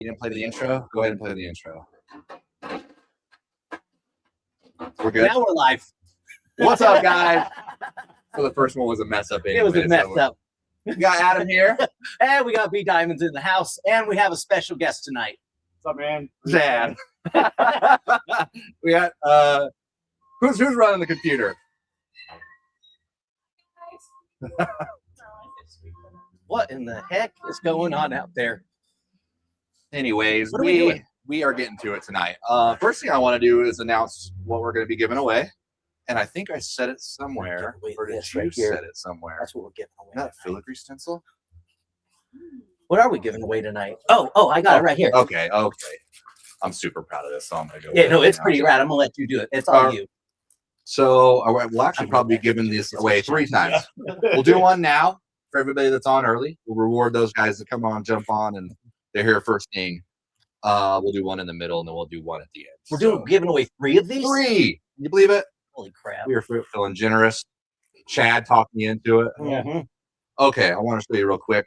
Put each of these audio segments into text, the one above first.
You didn't play the intro? Go ahead and play the intro. We're good. Now we're live. What's up, guys? So the first one was a mess up. Anyway, It was a mess up. We got Adam here. And we got B Diamonds in the house. And we have a special guest tonight. What's up, man? Dad. We got who's running the computer? What in the heck is going on out there? Anyways, What are we doing? we are getting to it tonight. First thing I want to do is announce what we're going to be giving away. And I think I said it somewhere. Or did you right here. said it somewhere? That's what we're giving away. That filigree stencil? What are we giving away tonight? Oh, I got it right here. Okay. I'm super proud of this, so I'm gonna go. Yeah, no, it's pretty rad. I'm gonna let you do it. It's all you. So we'll actually probably be giving this away 3 times. We'll do one now for everybody that's on early. We'll reward those guys that come on, jump on, and they're here first thing. We'll do one in the middle, and then we'll do one at the end. We're giving away 3 of these. 3. Can you believe it? Holy crap! We were feeling generous. Chad talked me into it. Mm-hmm. Okay, I want to show you real quick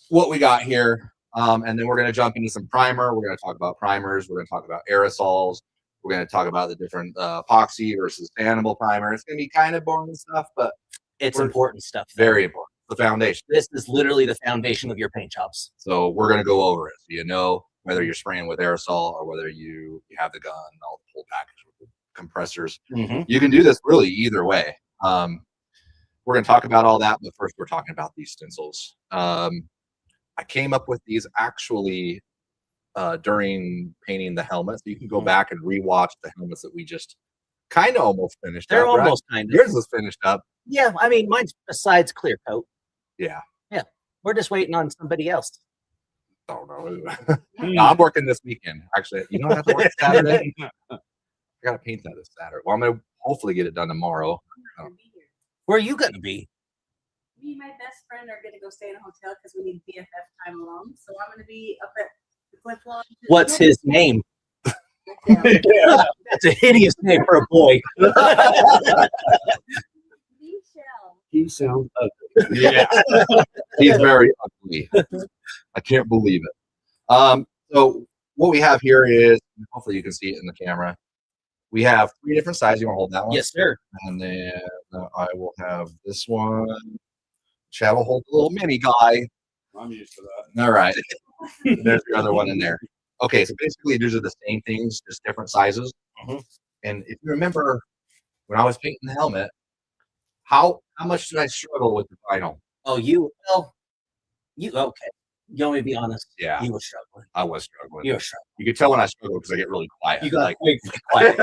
what we got here, and then we're going to jump into some primer. We're going to talk about primers. We're going to talk about aerosols. We're going to talk about the different epoxy versus animal primer. It's going to be kind of boring stuff, but It's important stuff. very important. The foundation. This is literally the foundation of your paint jobs. So we're going to go over it, so you know whether you're spraying with aerosol or whether you have the gun, all the whole package with the compressors. Mm-hmm. You can do this really either way. We're going to talk about all that, but first we're talking about these stencils. I came up with these actually during painting the helmet, so you can go back and rewatch the helmets that we just kind of almost finished. They're up, right? almost kind of. Yours was finished up. Yeah, I mean, mine's besides clear coat. Yeah. We're just waiting on somebody else. Oh no. No, I'm working this weekend. Actually, you don't have to work Saturday. I gotta paint that this Saturday. Well, I'm gonna hopefully get it done tomorrow. I'm gonna be here. Where are you going to be? Me and my best friend are gonna go stay in a hotel because we need BFF time alone. So I'm gonna be up at the Cliff Lodge. What's his name? Yeah. That's a hideous name for a boy. Michelle. He sounds ugly. Yeah. He's very ugly. I can't believe it. So what we have here is, hopefully you can see it in the camera. We have 3 different sizes. You want to hold that one? Yes, sir. And then I will have this one. Chad will hold the little mini guy. I'm used to that. All right. There's your other one in there. Okay, so basically these are the same things, just different sizes. Mhm. And if you remember when I was painting the helmet, how much did I struggle with the vinyl? Oh, okay. You want me to be honest? Yeah, You were struggling. I was struggling. You were struggling. You could tell when I struggled because I get really quiet. You got like, way quiet.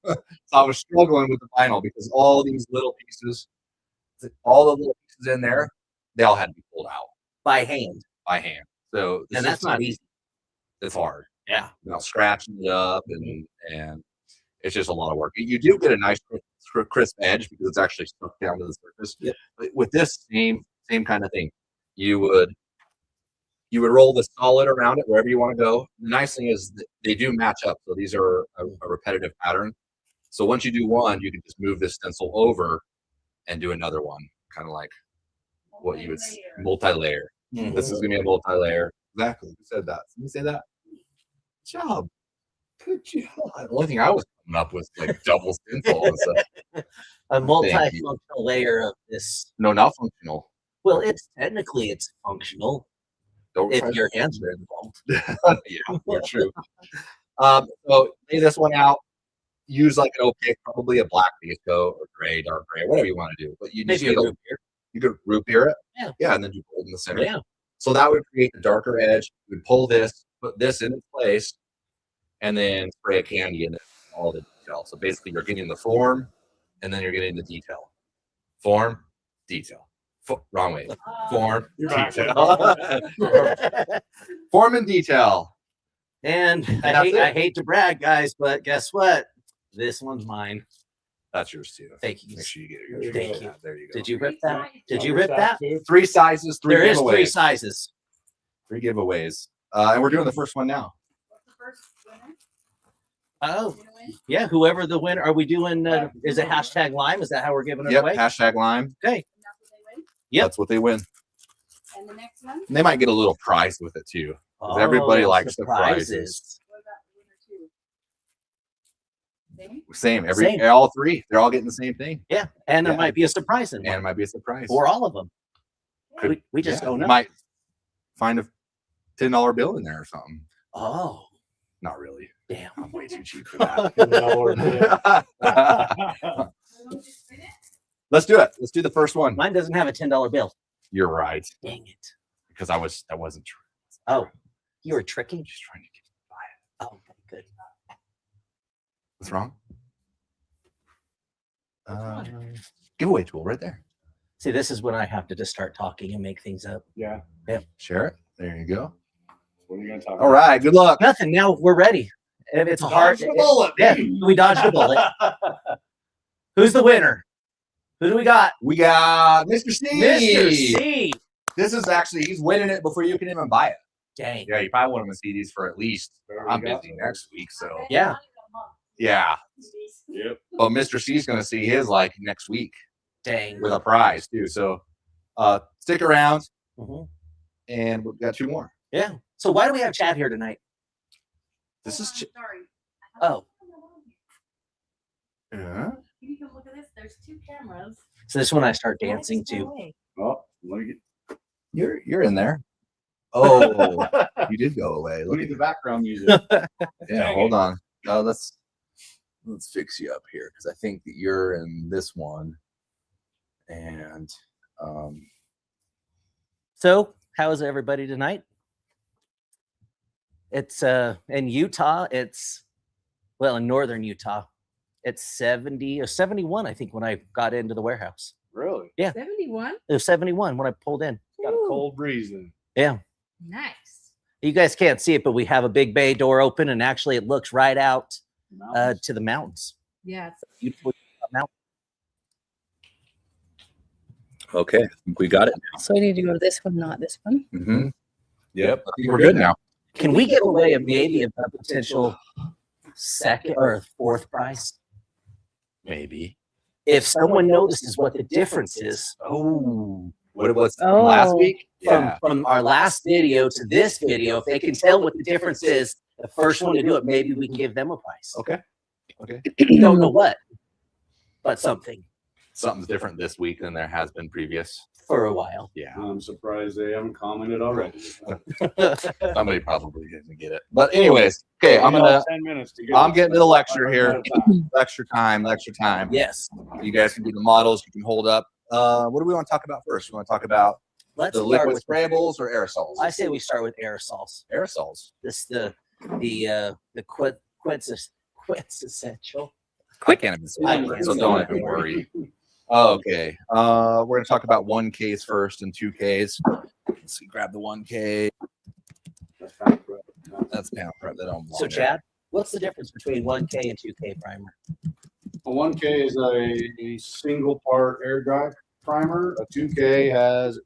so I was struggling with the vinyl because all these little pieces, all the little pieces in there, they all had to be pulled out By hand. by hand. So this And that's is- not easy. It's hard. Yeah. You know, scratching it up and it's just a lot of work. You do get a nice crisp edge because it's actually stuck down to the surface. Yep. But with this same kind of thing, you would roll the solid around it wherever you want to go. The nice thing is that they do match up. So these are a repetitive pattern. So once you do one, you can just move this stencil over and do another one, kind of like what you would multi-layer. Mhm. This is gonna be a multi-layer. Exactly. Who said that? Did you say that? Good job. Good job. The only thing I was coming up with like double stencil and stuff. A multifunctional layer of this. No, not functional. Well, it's functional Don't if try your hands are involved. yeah, you're true. So lay this one out. Use like an opaque, probably a black base coat or gray, dark gray, whatever you want to do. But you just Maybe a need root beer. you could root beer it. Yeah. Yeah, and then do gold in the center. Yeah. So that would create the darker edge. You would pull this, put this in its place, and then spray a candy in it, all the detail. So basically you're getting the form and then you're getting the detail. Form, detail. Wrong way. Form, You're right. detail. Form and detail. And I that's it. hate to brag, guys, but guess what? This one's mine. That's yours too. Thank you. Make sure you get it. yours. Thank Yeah, you. there you go. Did you rip that? Did I'll you rip rip that? too. 3 sizes, 3 There is giveaways. 3 sizes. 3 giveaways. And we're doing the first one now. What's the first winner? Oh, You gonna win? yeah. Whoever the winner, are we doing? Is it hashtag Lime? Is that how we're giving it Yep. away? Hashtag Lime. Okay. And that's what they win? Yep. That's what they win. And the next one? And they might get a little prize with it too. 'Cause everybody likes the prizes. What about the winner two? Same? Same. Same. All three. They're all getting the same thing. Yeah, and there Yeah. might be a surprise in And it one, might be a surprise. or all of them. Could- We just don't You know. might find a $10 bill in there or something. Oh, Not really. damn. I'm way too cheap for that. So we'll just spin it? Let's do it. Let's do the first one. Mine doesn't have a $10 bill. You're right. Dang it. Because that wasn't true. Oh, you were tricking? Just trying to get you to buy it. Oh, good. What's wrong? Giveaway tool right there. See, this is when I have to just start talking and make things up. Yeah. Share it. There you go. What are you gonna talk All right. Good luck. Nothing. Now we're ready. And it's a hard. Dodge the bullet. Yeah, we dodged the bullet. Who's the winner? Who do we got? We got Mr. C. Mr. C. This is actually, he's winning it before you can even buy it. Dang. Yeah, you probably want him to see these for at least, There I'm we go. busy next week. So, Yeah. yeah. Yep. But Mr. C's going to see his like next week Dang. with a prize too. So, stick around Mhm. and we've got two more. Yeah. So why do we have Chad here tonight? This is, Sorry. Oh. yeah. Can you come look at this? There's two cameras. So this is when I start dancing too. Oh, let me get. You're in there. Oh, you did go away. We Look need at the background music. Yeah, hold on. Let's fix you up here because I think that you're in this one. And So how is everybody tonight? It's in Utah, it's in northern Utah. It's 70 or 71, I think, when I got into the warehouse. Really? 71? It was 71 when I pulled in. Got a cold breeze in. Yeah. Nice. You guys can't see it, but we have a big bay door open, and actually it looks right out Mountains. to the mountains. Yeah. It's Beautiful mountain. okay, I think we got it. So I need to go to this one, not this one. Mm-hmm. Yep, I think we're good now. Can we give away maybe a potential second or fourth prize? Maybe. If someone notices what the difference is Oh, what it was from last Oh. week? Yeah. from our last video to this video, if they can tell what the difference is, the first one to do it, maybe we can give them a prize. Okay. Okay. Don't know what, but something Something's different this week than there has been previous. for a while. Yeah. I'm surprised they haven't commented already. Somebody probably didn't get it. But anyways, okay, I'm 10 minutes to get I'm it. getting to the lecture here. At a time. Lecture time. Yes. You guys can do the models, you can hold up. What do we want to talk about first? We want to talk about Let's the start liquid with. sprayables or aerosols? I say we start with aerosols. Aerosols. This the quintessential. Quick cannabis. I can't So say don't that even word. worry. Okay. We're gonna talk about 1Ks first and 2Ks. Let's see, grab the 1K. That's fine. That's pound prep. That don't belong So there. Chad, what's the difference between 1K and 2K primer? A 1K is a single part air dry primer. A 2K has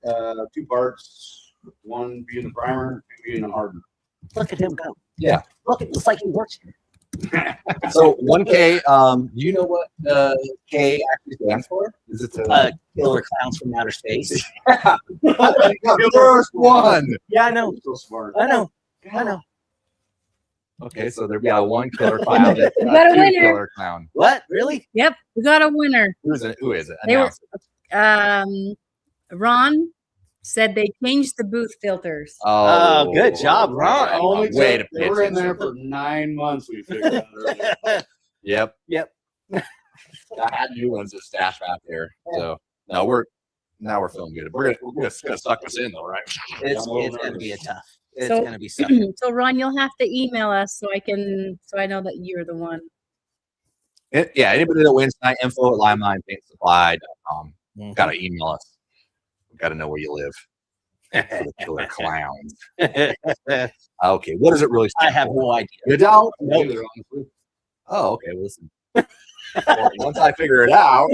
two parts, one being the primer, two being the hardener. Look at him go. Yeah. Look, it's like he works here. So 1K, do you know what K actually stands for? Is it the Killer clowns from outer space. first one? Yeah, I know. So smart. I know. I know. Okay, so there'd be a 1 killer clown. And We got a 2 winner. killer clown. What? Really? Yep, we got a winner. Who is it? Who is it? They were- Announce it. Ron said they changed the booth filters. Oh, good job, Ron. Only Way to they pay were in there attention. for 9 months. We figured out earlier. Yep. Yep. I had new ones that stashed back there. So no, we're feeling good. We're gonna suck this in though, right? It's I'm a little going to be a nervous. tough. It's So- going to be tough. So Ron, you'll have to email us so I know that you're the one. Yeah, anybody that wins tonight, info@limelinepaintsupply.com. Mhm. Gotta email us. Gotta know where you live. For the killer clowns. Okay, what does it really I stand have for? no idea. You don't? Nope. Either, honestly. Oh, okay. Well, listen. Well, once I figure it out.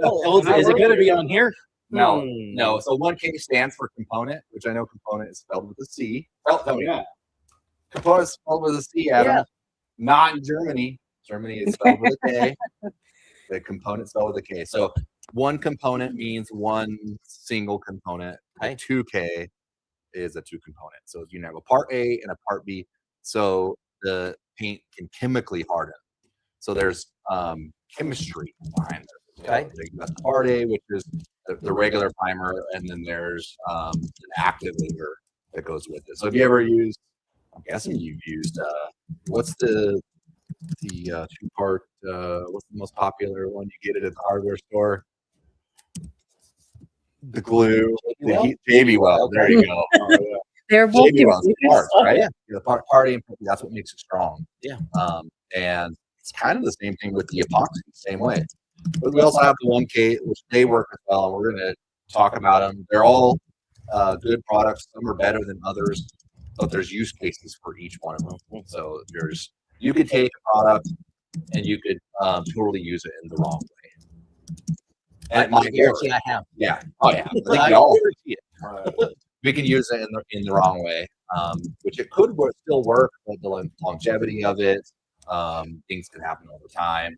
Oh, is it going to be on here? No, Hmm. no. So 1K stands for component, which I know component is spelled with a C. Oh, Oh, yeah. component is spelled with a C, Adam. Yeah. Not in Germany. Germany is spelled with a K. The component spelled with a K. So one component means one single component. A Okay. 2K is a two component. So you have a part A and a part B. So the paint can chemically harden. So there's chemistry behind it. Okay. That's part A, which is the regular primer, and then there's an activator that goes with it. So have you ever used? I'm guessing you've used what's the two-part? What's the most popular one? You get it at the hardware store. The glue, the heat, JB Well. There you go. They're both JB Wells, different. parts, right? Yeah, the part A and part B, that's what makes it strong. Yeah. And it's kind of the same thing with the epoxy, same way. But we also have the 1K, which they work as well. We're going to talk about them. They're all good products. Some are better than others, but there's use cases for each one of them. So you could take a product and you could totally use it in the wrong way. And it might work. I have. Yeah. Oh yeah. I think we all see it. We can use it in the wrong way, which it could still work, but the longevity of it, things can happen over time.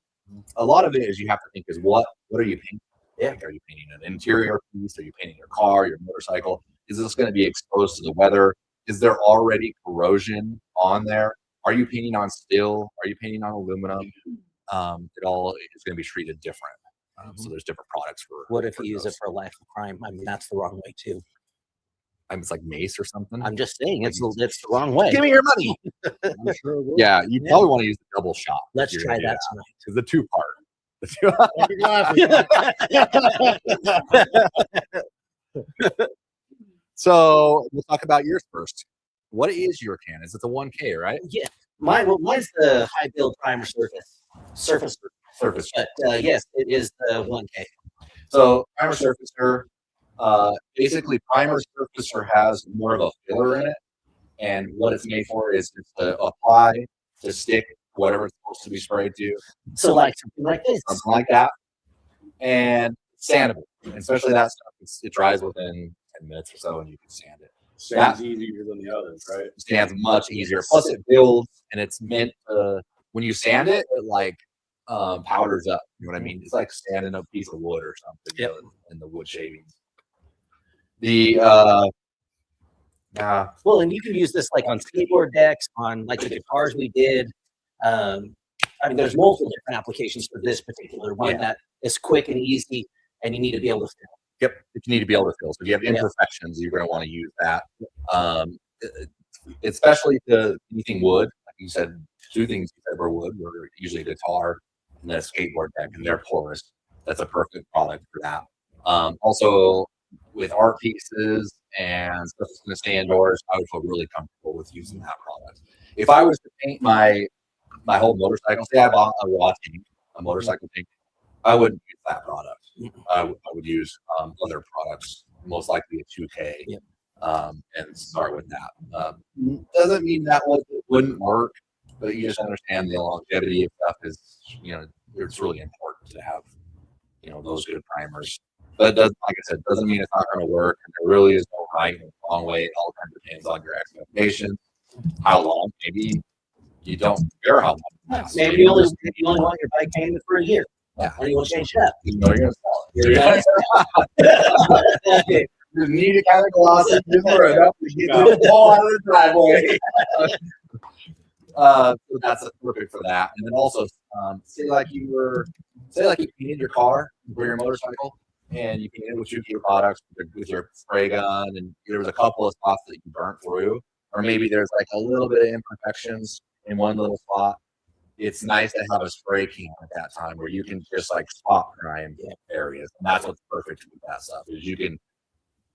A lot of it is you have to think is what are you painting? Yeah. Like, are you painting an interior piece? Are you painting your car, your motorcycle? Is this going to be exposed to the weather? Is there already corrosion on there? Are you painting on steel? Are you painting on aluminum? It all is going to be treated different. So there's different products for. What if you use those. it for a life of crime? I mean, that's the wrong way too. It's like mace or something. I'm just saying it's the wrong way. Give me your money. I'm sure it will. Yeah, you probably want to use the double shot. Let's if you're try gonna do that tonight. Because the two part. So we'll talk about yours first. What is your can? Is it the 1K, right? Yeah, mine's the high build primer surface. Surface. But yes, it is the 1K. So primer surfacer, basically primer surfacer has more of a filler in it. And what it's made for is to apply, to stick whatever it's supposed to be sprayed to, So like something like this. something like that. And sandable, and especially that stuff. It dries within 10 minutes or so, and you can sand it. Sounds easier than the others, right? It sands much easier. Plus, it builds, and it's meant to. When you sand it, it like powders up. You know what I mean? It's like sanding a piece of wood or something. Yep. In the wood shavings. The Well, and you can use this like on skateboard decks, on like the guitars we did. I mean, there's multiple different applications for this particular one that is quick and easy, and you need to be able to fill. Yep, if you need to be able to fill. So if you have imperfections, you're going to want to use that. Especially to anything wood, like you said, two things you said were wood. Were usually a guitar and then a skateboard deck, and they're porous. That's a perfect product for that. Also, with art pieces and stuff that's going to stay indoors, I would feel really comfortable with using that product. If I was to paint my whole motorcycle, say I bought a raw tank, a motorcycle tank, I wouldn't use that product. I would use other products, most likely a 2K, and start with that. Doesn't mean that wouldn't work, but you just understand the longevity of stuff is, it's really important to have, those good primers. But it does, like I said, doesn't mean it's not going to work. And there really is no right and wrong way. It all kind of depends on your expectations. How long? Maybe you don't care how long. Maybe you only want your bike painted for a year. Yeah. Or you want to change it up. You know you're going to sell it. You need to kind of gloss it just for enough to get the ball out of the driveway. So that's perfect for that. And then also, say like you painted your car or your motorcycle, and you painted with your products with your spray gun, and there was a couple of spots that you burnt through, or maybe there's like a little bit of imperfections in one little spot. It's nice to have a spray can at that time where you can just like spot prime areas. And that's what's perfect with that stuff is you can,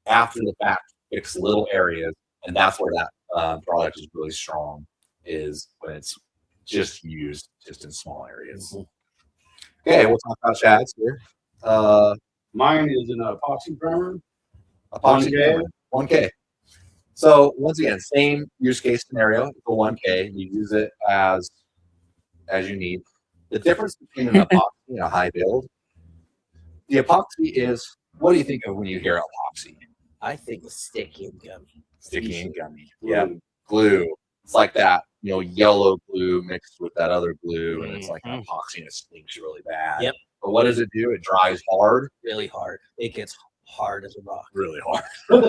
after the fact, fix little areas, and that's where that product is really strong, is when it's just used just in small areas. Okay, we'll talk about Chad's here. Mine is an epoxy primer. Epoxy 1K. primer, 1K. So once again, same use case scenario. It's a 1K. You use it as you need. The difference between an epoxy and a high build, the epoxy is, what do you think of when you hear epoxy? I think it's sticky and gummy. Sticky and gummy. Yeah, glue. It's like that, yellow glue mixed with that other glue, and it's like an epoxy, and it stinks really bad. Yep. But what does it do? It dries hard, Really hard. It gets hard as a rock. really hard. I'm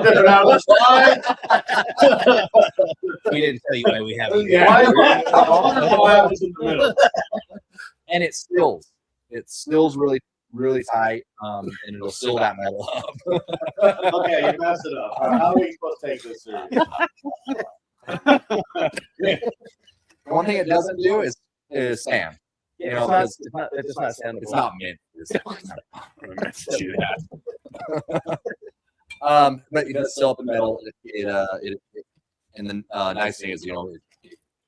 dipping out of the slide. We didn't tell you why we have you. Yeah. Why was in the middle? And it stills. It stills really, really tight, and it'll seal that metal up. Okay, you messed it up. How are we supposed to take this serious? One thing it doesn't do is sand. You know, it's not sandable. it's not meant. It's not meant to do that. But it does seal up the metal. And the nice thing is, you know,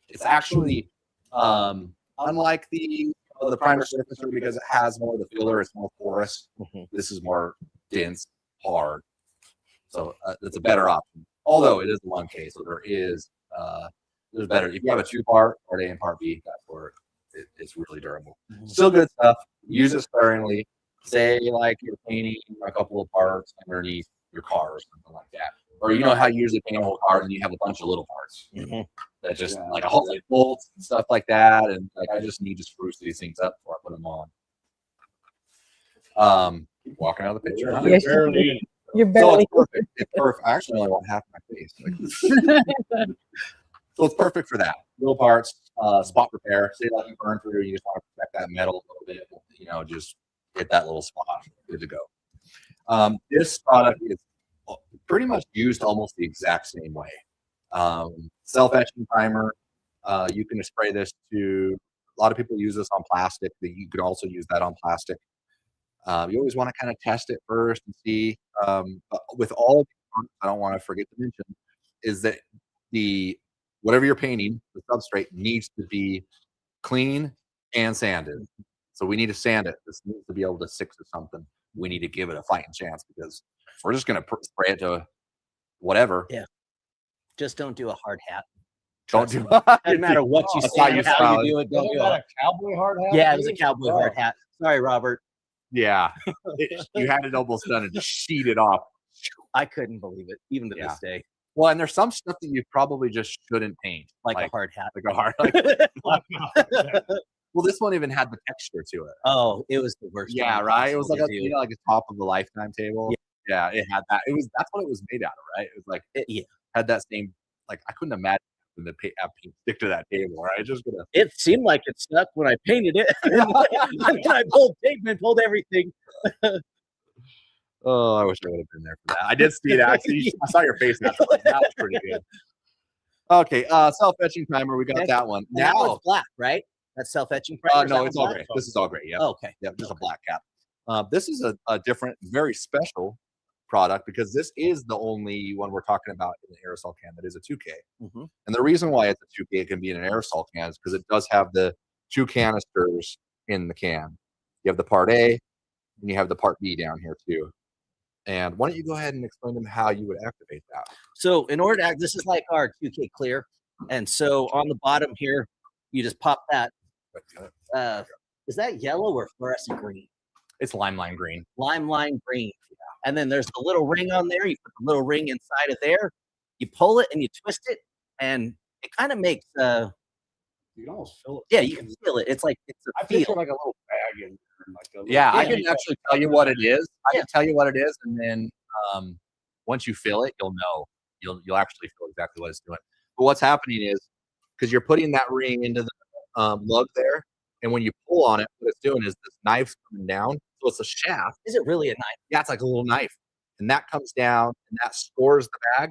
it's actually unlike the primer surfacer because it has more of the filler. It's more porous. This is more dense, hard. So it's a better option. Although it is a 1K, so there's better. If you have a 2-part, part A and part B, that's where it's really durable. Still good stuff. Use it sparingly. Say like you're painting a couple of parts underneath your car or something like that. Or you know how you usually paint a whole car and you have a bunch of little parts that just like a whole like bolts and stuff like that. And like I just need to spruce these things up before I put them on. Keep walking out of the picture. Huh? Yes, you're So barely. it's perfect. It's perfect. I actually only want half my face. So it's perfect for that. Little parts, spot repair. Say like you burn through, you just want to protect that metal a little bit. You know, just hit that little spot. Good to go. This product is pretty much used almost the exact same way. Self-etching primer. You can spray this to. A lot of people use this on plastic. You could also use that on plastic. You always want to kind of test it first and see. But with all, I don't want to forget to mention is that whatever you're painting, the substrate needs to be clean and sanded. So we need to sand it. This needs to be able to stick to something. We need to give it a fighting chance because if we're just going to spray it to whatever. Yeah. Just don't do a hard hat. Don't do Doesn't matter what you That's say, how you how spell you do it. Don't do That it. a cowboy hard hat? Yeah, it was a cowboy hard hat. Sorry, Robert. Yeah. You had it almost done and just sheeted off. I couldn't believe it, even to Yeah. this day. Well, and there's some stuff that you probably just shouldn't paint. Like a hard hat. Like a hard. Well, this one even had the texture to it. Oh, it was the worst. Yeah, thing right. It was like possible a, to do. like a top of the lifetime table. Yeah, it had that. That's what it was made out of, right? It was like Yeah. had that same. Like I couldn't imagine the paint stick to that table, right? Just gonna. It seemed like it stuck when I painted it. And then I pulled pigment, pulled everything. Oh, I wish I would have been there for that. I did see it actually. I saw your face. That was pretty good. Okay, self-etching primer. We got that one. Now Now, it's black, right? That's self-etching primer. Is no, that it's one all black? gray. This is all gray. Yeah. Oh, okay. Yeah, just a black cap. This is a different, very special product because this is the only one we're talking about in the aerosol can that is a 2K. And the reason why it's a 2K, it can be in an aerosol can is because it does have the 2 canisters in the can. You have the part A and you have the part B down here too. And why don't you go ahead and explain to them how you would activate that? So in order to, this is like our 2K clear. And so on the bottom here, you just pop that. Is that yellow or fluorescent green? It's lime green. Lime green. And then there's the little ring on there. You put the little ring inside of there. You pull it and you twist it. And it kind of makes, You can almost feel it. yeah, you can feel it. It's like, it's I a picture feel. like a little bag in there, like a little Yeah, I Yeah. can actually tell you what it is. I can tell you what it is, and then once you feel it, you'll know. You'll actually feel exactly what it's doing. But what's happening is because you're putting that ring into the lug there, and when you pull on it, what it's doing is this knife's coming down. So it's a shaft. Is it really a knife? Yeah, it's like a little knife, and that comes down and that scores the bag,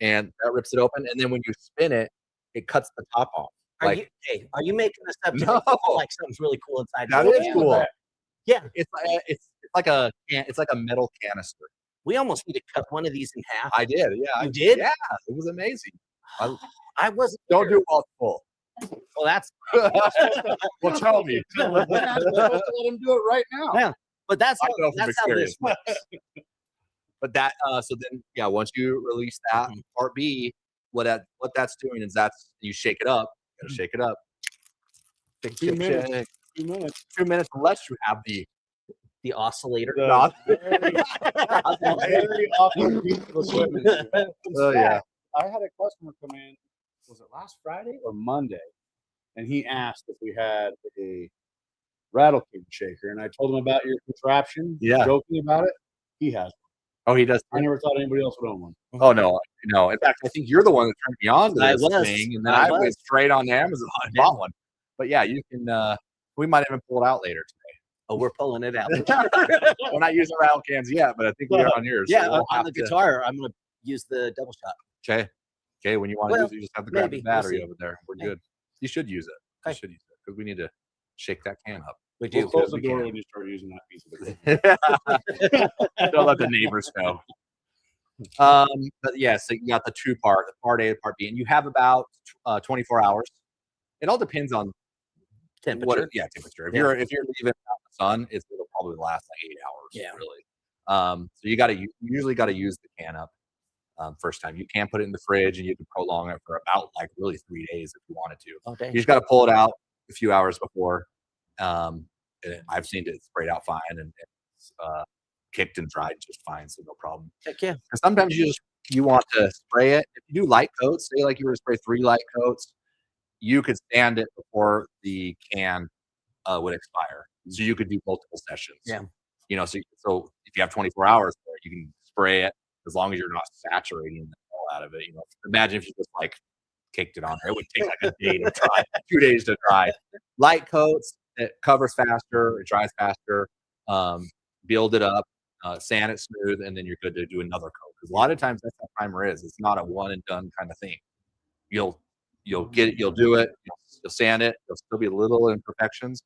and that rips it open. And then when you spin it, it cuts the top off. Are you making this up to No. make it look like something's really cool inside? That your is can? cool. Yeah. It's like a metal canister. We almost need to cut one of these in half. I did. Yeah, You did? Yeah, it was amazing. I wasn't. Don't here. do all full. Well, that's. Well, tell me. Let him do it right now. Yeah. But that's I how, know from that's how this experience. works. But that so then once you release that part B, what that's doing is you shake it up. You gotta shake it up. Shake, 2 shake, minutes. shake. 2 minutes. 2 minutes unless you have The oscillator. the Very awkward piece of equipment. In Oh, yeah. fact, I had a customer come in, was it last Friday or Monday? and he asked if we had a rattle can shaker, and I told him about your contraption, Yeah. joking about it. He has. Oh, he does. I never thought anybody else would own one. Oh no. In fact, I think you're the one that turned me on to I this was. thing, and then I I went was. straight on Amazon and bought one. But yeah, you can. We might even pull it out later Oh, we're pulling it out. today. We're not using rattle cans yet, but I think we are on yours. Yeah, so we'll on have the to- guitar, I'm gonna use the double shot. Okay. Okay. When you want to Well, use it, you just have to grab maybe. the We'll battery see. over there. We're Yeah. good. You should use it. You Okay. should use it because we need to shake that can up. We We'll do. close the we door can. when you start using that piece of equipment. Don't let the neighbors know. But yeah, so you got the two part, the part A, the part B, and you have about 24 hours. It all depends on Temperature. temperature. If Yeah. you're leaving out in the sun, it'll probably last like 8 hours. Yeah. Really. So you usually got to use the can up first time. You can put it in the fridge and you can prolong it for about like really 3 days if you wanted to. Oh, dang. You just got to pull it out a few hours before. And I've seen it sprayed out fine and it's kicked and dried just fine, so no problem. Heck yeah. And sometimes you want to spray it. If you do light coats, say like you were to spray 3 light coats, you could stand it before the can would expire. So you could do multiple sessions. Yeah. So if you have 24 hours there, you can spray it as long as you're not saturating the hell out of it. Imagine if you just like kicked it on there. It would take like a day to dry, 2 days to dry. Light coats, it covers faster, it dries faster. Build it up, sand it smooth, and then you're good to do another coat. Because a lot of times that's how primer is. It's not a one and done kind of thing. You'll get it, you'll do it, you'll sand it, there'll still be little imperfections.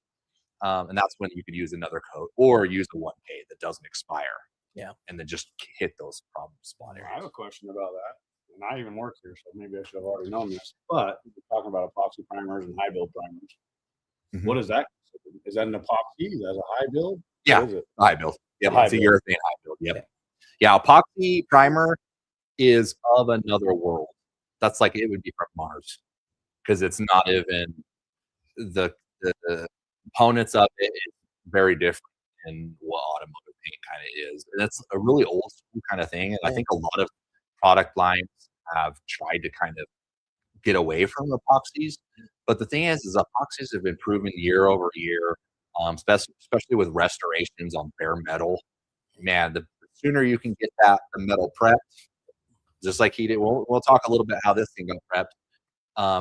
And that's when you could use another coat or use a 1K that doesn't expire. Yeah. And then just hit those problem spot I have areas. a question about that. And I even work here, so maybe I should have already known this. But we're talking about epoxy primers and high build primers. Mhm. What is that? Is that an epoxy? Is that a high build? Yeah. What is it? High build. Yep. High It's a build. urethane high build. Yep. Yeah. Epoxy primer is of another world. That's like it would be from Mars because it's not even the components of it is very different than what automotive paint kind of is. And it's a really old school kind of thing. And I think a lot of product lines have tried to kind of get away from epoxies. But the thing is epoxies have been proven year over year, especially with restorations on bare metal. Man, the sooner you can get the metal prepped, just like he did. We'll talk a little bit how this thing got prepped,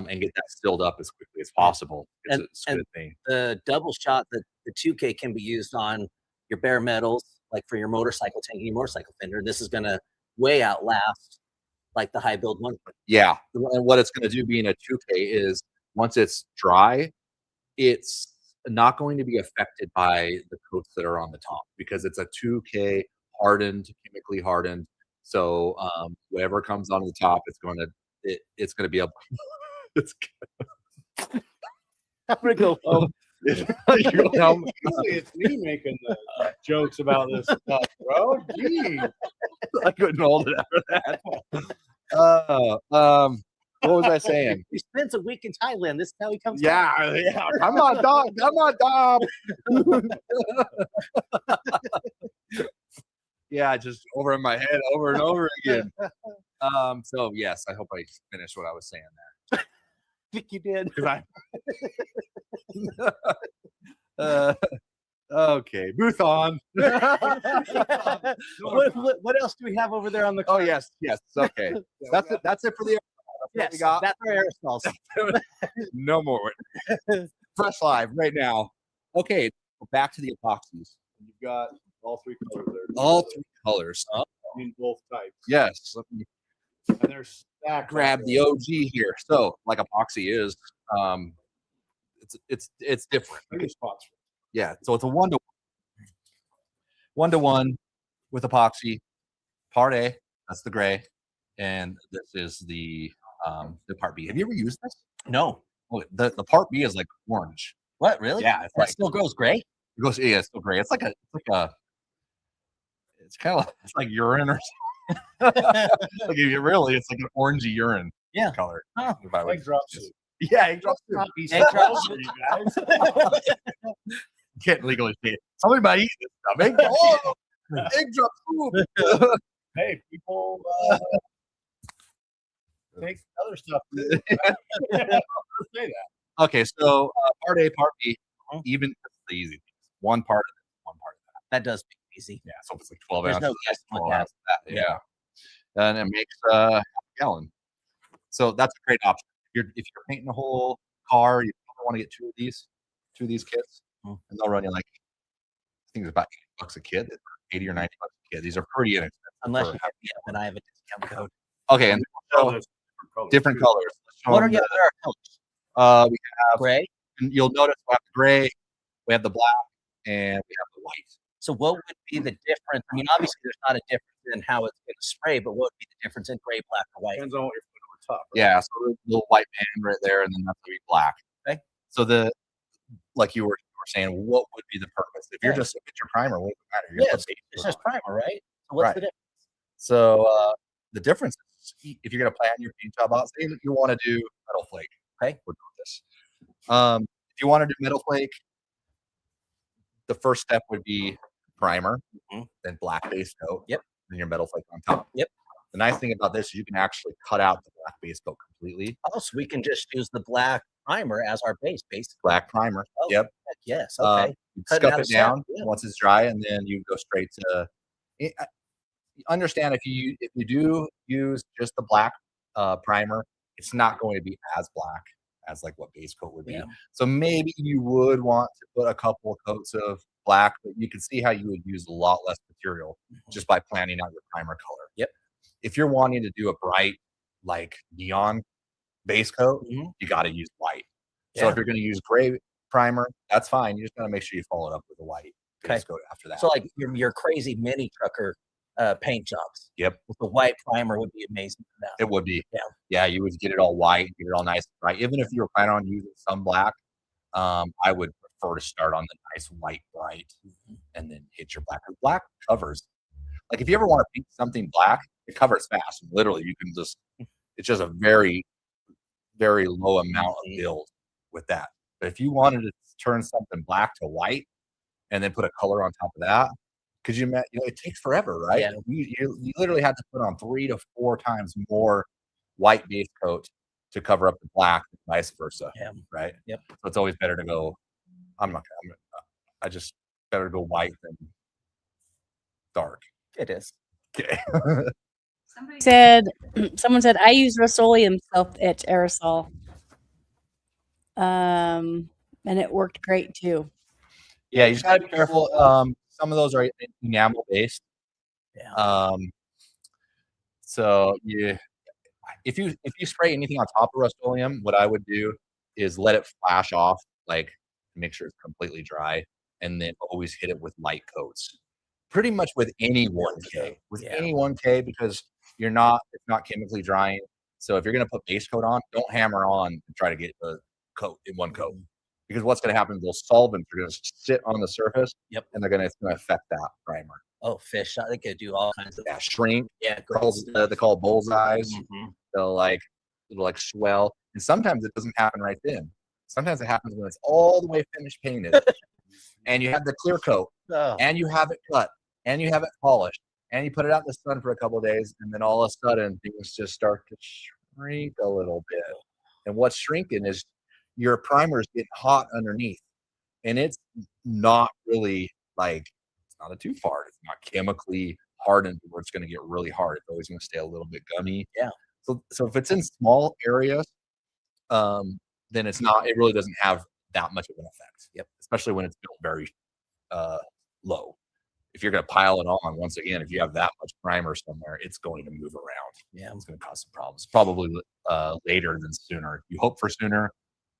and get that sealed up as quickly as possible. It's a good thing. The double shot, the 2K can be used on your bare metals, like for your motorcycle tank and your motorcycle fender. This is going to way outlast like the high build one. Yeah, and what it's going to do being a 2K is once it's dry, it's not going to be affected by the coats that are on the top because it's a 2K hardened, chemically hardened. So whatever comes on the top, it's going to be able. I'm going to go. Usually it's me making the jokes about this stuff, bro. Gee. I couldn't hold it after that. What was I saying? He spends a week in Thailand. This is how he comes. Yeah. Come on, dog. Come on, dog. Yeah, just over in my head, over and over again. So yes, I hope I finished what I was saying there. I think you did. Okay, booth on. What else do we have over there on the? Oh yes, okay. That's it. That's it for the. Yes, we got. that's our aerosols. No more. Fresh live right now. Okay, back to the epoxies. You've got all three colors there. All 3 colors. In both types. Yes. Let me And there's stacked grab the OG here. So, like epoxy is, it's different. Any spots. Yeah. So it's a 1-to-1 with epoxy. Part A, that's the gray, and this is the part B. Have you ever used this? No. Oh, the part B is like orange. What really? Yeah, it's That like still goes gray. it goes. Yeah, it's still gray. It's kind of it's like urine or something. Like it's like an orangey urine Yeah. color. Oh, if I would Egg drop just- soup. Yeah, egg drop soup. Egg drop For you guys. Can't legally say it. Somebody might eat this stuff. Egg drop soup. Hey, people take other stuff. Say that. Okay, so part A, part B, Mhm. even that's the easy things. One part of it, one part of that. That does make it easy. Yeah, so if it's like 12 There's ounces, no guessing with 12 that. ounces of that. Yeah. Yeah. And it makes half a gallon. So that's a great option. If you're painting a whole car, you probably want to get two of these kits, Mm. and they'll run you like I think it's about $80 a kit, 80 or $90 a kit. These are pretty inexpensive. Unless for you hit me up and I have a discount code. Okay, and Oh, so there's different too. colors. Let's show What are them what are our colors? we Gray. and you'll notice we have the gray, we have the black, and we have the white. So what would be the difference? I mean, obviously there's not a difference in how it's going to spray, but what would be the difference in gray, black, or white? Depends on what you're putting on top. Right? Yeah, so the little white band right there, and then that's gonna be black. Okay. So like you were saying, what would be the purpose? If you're just if it's your primer, what would it matter? You're gonna Yes, put base it's coat just on. primer, right? So what's Right. the difference? So the difference is if you're gonna plan your paint job out, say that you want to do metal flake. Okay. We'll do this. If you want to do metal flake, the first step would be primer, Mhm. then black base coat, Yep. then your metal flake on top. Yep. The nice thing about this is you can actually cut out the black base coat completely. Oh, so we can just use the black primer as our base, basically. Black primer. Oh, Yep. heck yes. Uh, Okay. you Cutting scuff out it a step, down yeah. once it's dry, and then you go straight to. Understand if you do use just the black primer, it's not going to be as black as like what base coat would be. Yeah. So maybe you would want to put a couple of coats of black, but you can see how you would use a lot less material just by planning out your primer color. Yep. If you're wanting to do a bright like neon base coat, Mhm. you got to use white. So Yeah. if you're going to use gray primer, that's fine. You just got to make sure you follow it up with a white base coat after that. So like your crazy mini trucker paint jobs. Yep. With the white primer would be amazing for that. It would be. Yeah. Yeah, you would get it all white, get it all nice and bright. Even if you were planning on using some black, I would prefer to start on the nice white bright and then hit your black. 'Cause black covers. Like if you ever want to paint something black, it covers fast. Literally, you can just it's just a very, very low amount of build with that. But if you wanted to turn something black to white and then put a color on top of that, because it takes forever, right? Yeah. You literally have to put on 3 to 4 times more white base coat to cover up the black, and vice versa. Yeah. Right. Yep. So it's always better to go. I just better go white than dark. It is. Okay. Somebody Someone said I use Rust-Oleum self-etch aerosol. And it worked great too. Yeah, you just gotta be careful. Some of those are enamel based. Yeah. So if you spray anything on top of Rust-Oleum, what I would do is let it flash off, like make sure it's completely dry, and then always hit it with light coats. Pretty much with any 1K, Yeah. any 1K because it's not chemically drying. So if you're gonna put base coat on, don't hammer on and try to get the coat in one coat. Because what's going to happen is those solvents are going to sit on the surface. Yep. And it's going to affect that primer. Oh, fish. They could do all kinds of Shrink. Yeah, They call it bullseyes. Mhm. It'll swell. And sometimes it doesn't happen right then. Sometimes it happens when it's all the way finished painted. And you have the clear coat. Oh. And you have it cut. And you have it polished. And you put it out in the sun for a couple of days. And then all of a sudden things just start to shrink a little bit. And what's shrinking is your primer is getting hot underneath, and it's not really it's not a too far. It's not chemically hardened where it's going to get really hard. It's always going to stay a little bit gummy. Yeah. So if it's in small areas, then it's not. It really doesn't have that much of an effect. Yep. Especially when it's built very low. If you're going to pile it on, once again, if you have that much primer somewhere, it's going to move around. Yeah. It's going to cause some problems. Probably later than sooner. You hope for sooner.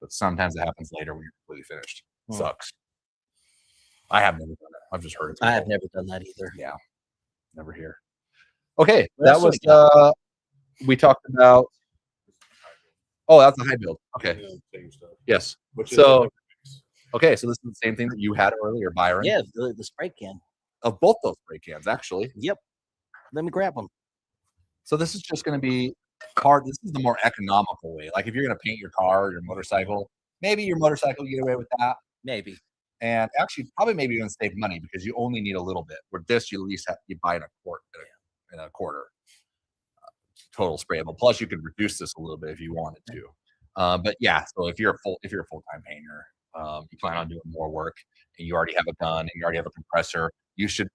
But sometimes it happens later when you're completely finished. Sucks. I have never done it. I've just heard it. I have never done that either. Yeah. Never here. Okay. What That else was, we we talked about, that's a high build. Okay. Same stuff. Yes. Which is So, okay. So this is the same thing that you had earlier, Byron. Yeah, the spray can. Of both those spray cans, actually. Yep. Let me grab them. So this is just going to be this is the more economical way. Like if you're going to paint your car or your motorcycle, maybe your motorcycle, you get away with that. Maybe. And actually, probably maybe you're going to save money because you only need a little bit. With this, you at least you buy in a quarter total sprayable. Plus, you could reduce this a little bit if you wanted to. But yeah, so if you're a full-time painter, you plan on doing more work, and you already have a gun and you already have a compressor, you should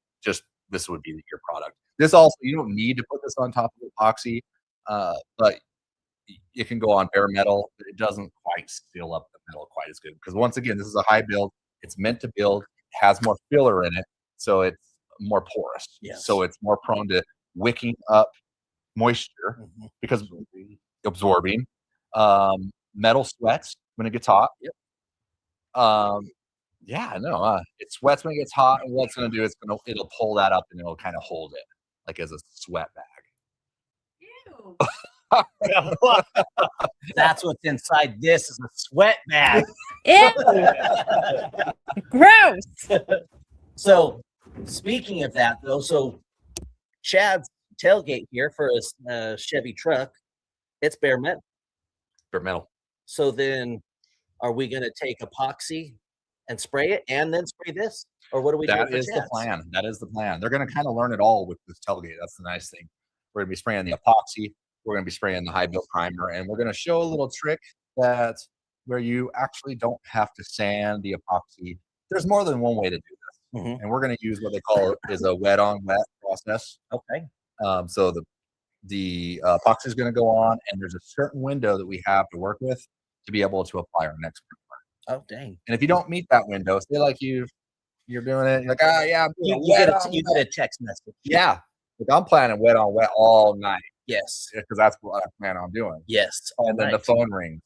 this would be your product. This also, you don't need to put this on top of epoxy, but it can go on bare metal, but it doesn't quite seal up the metal quite as good because once again, this is a high build. It's meant to build. It has more filler in it, so it's more porous. Yes. So it's more prone to wicking up moisture because absorbing. Metal sweats when it gets hot. Yep. Yeah, no, it sweats when it gets hot, and what it's gonna do is it'll pull that up and it'll kind of hold it like as a sweat bag. Ew. That's what's inside this is a sweat bag. Ew. Gross. So speaking of that though, so Chad's tailgate here for a Chevy truck, it's bare metal. Bare metal. So then are we going to take epoxy and spray it and then spray this? Or what do we do? That is the plan. That is the plan. They're going to kind of learn it all with this tailgate. That's the nice thing. We're going to be spraying the epoxy. We're going to be spraying the high build primer, and we're going to show a little trick where you actually don't have to sand the epoxy. There's more than one way to do this, and we're going to use what they call is a wet on wet process. Okay. So the epoxy is going to go on, and there's a certain window that we have to work with to be able to apply our next primer. Oh dang! And if you don't meet that window, say like you're doing it, you're like, yeah, I'm doing You wet get on you wet. get a text message. Yeah, like I'm planning wet on wet all night Yes. because that's what I plan on doing. Yes. And then the phone rings.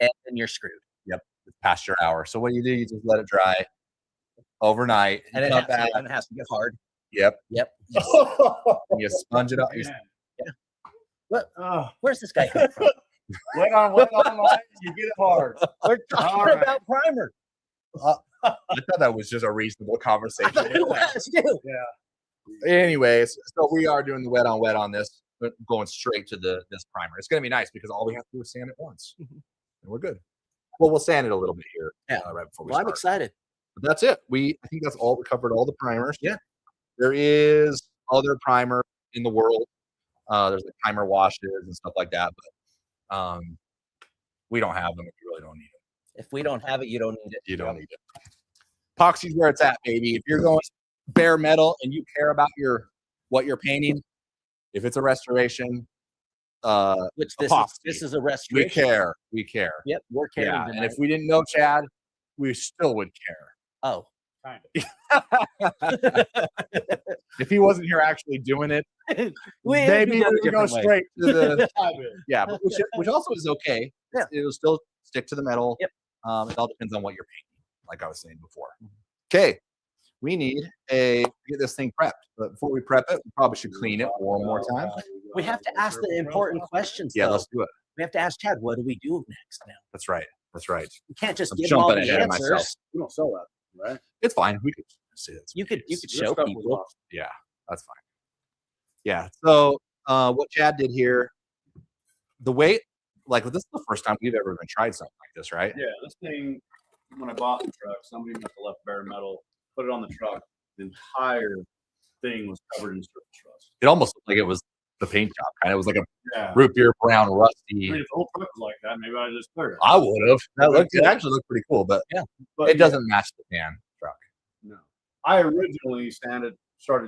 And then you're screwed. Yep, it's past your hour. So what do? You just let it dry overnight, And it come has, back. and it has to get hard. Yep, Yep. and you sponge it up. What? Oh, Where's this guy come from? wet on wet, you get it hard. We're talking All right. about primer. I thought that was just a reasonable conversation. It was too. Anyways, so we are doing the wet on wet on this, but going straight to this primer. It's going to be nice because all we have to do is sand it once, and we're good. Well, we'll sand it a little bit here, right before we Well, I'm start. excited. But that's it. I think that's all. We covered all the primers. Yeah. There is other primer in the world. There's like primer washes and stuff like that, but we don't have them. If you really don't need them. If we don't have it, you don't need it. You don't need it. Epoxy's where it's at, baby. If you're going bare metal and you care about what you're painting, if it's a restoration, Which epoxy. this is a we restoration. care. We care. Yep, we're caring. Yeah. And tonight. if we didn't know Chad, we still would care. Oh, Kind If he wasn't here actually doing it, We'd maybe be we done a would go different way. straight to the of. yeah, but which also is okay. Yeah. It'll still stick to the metal. Yep. It all depends on what you're painting, like I was saying before. Okay, we need to get this thing prepped, but before we prep it, we probably should clean it one more time. We have to ask the important questions. Yeah, though. let's do it. We have to ask Chad, what do we do next now? That's right. That's right. We can't just I'm give him all jumping the ahead of answers. myself. We don't sell that, right? It's fine. We could say that. You could This show stuff was people. awesome. Yeah, that's fine. Yeah. So what Chad did here, the way, like this is the first time we've ever even tried something like this, right? Yeah, this thing, when I bought the truck, somebody must have left bare metal, put it on the truck. The entire thing was covered in surface rust. It almost looked like it was the paint job kind of. It was like a Yeah. root beer brown I rusty. mean, if the whole truck was like that, maybe I just cleared it. I would have. It actually looked pretty cool, but But it doesn't match the tan truck. No. I originally started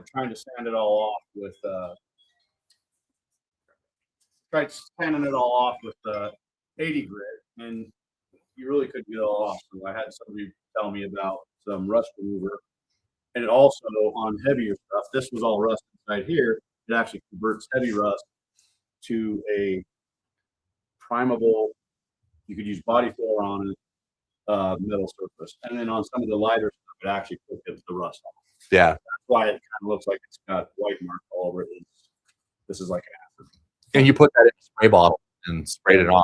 trying to sand it all off with tried sanding it all off with 80 grit, and you really couldn't get it all off. So I had somebody tell me about some rust remover, and it also on heavier stuff. This was all rust inside here. It actually converts heavy rust to a primable. You could use body filler on it, metal surface, and then on some of the lighter stuff, it actually took the rust off. Yeah. That's why it kind of looks like it's got white mark all over it. This is like an acid. And you put that in a spray bottle and sprayed it on, right?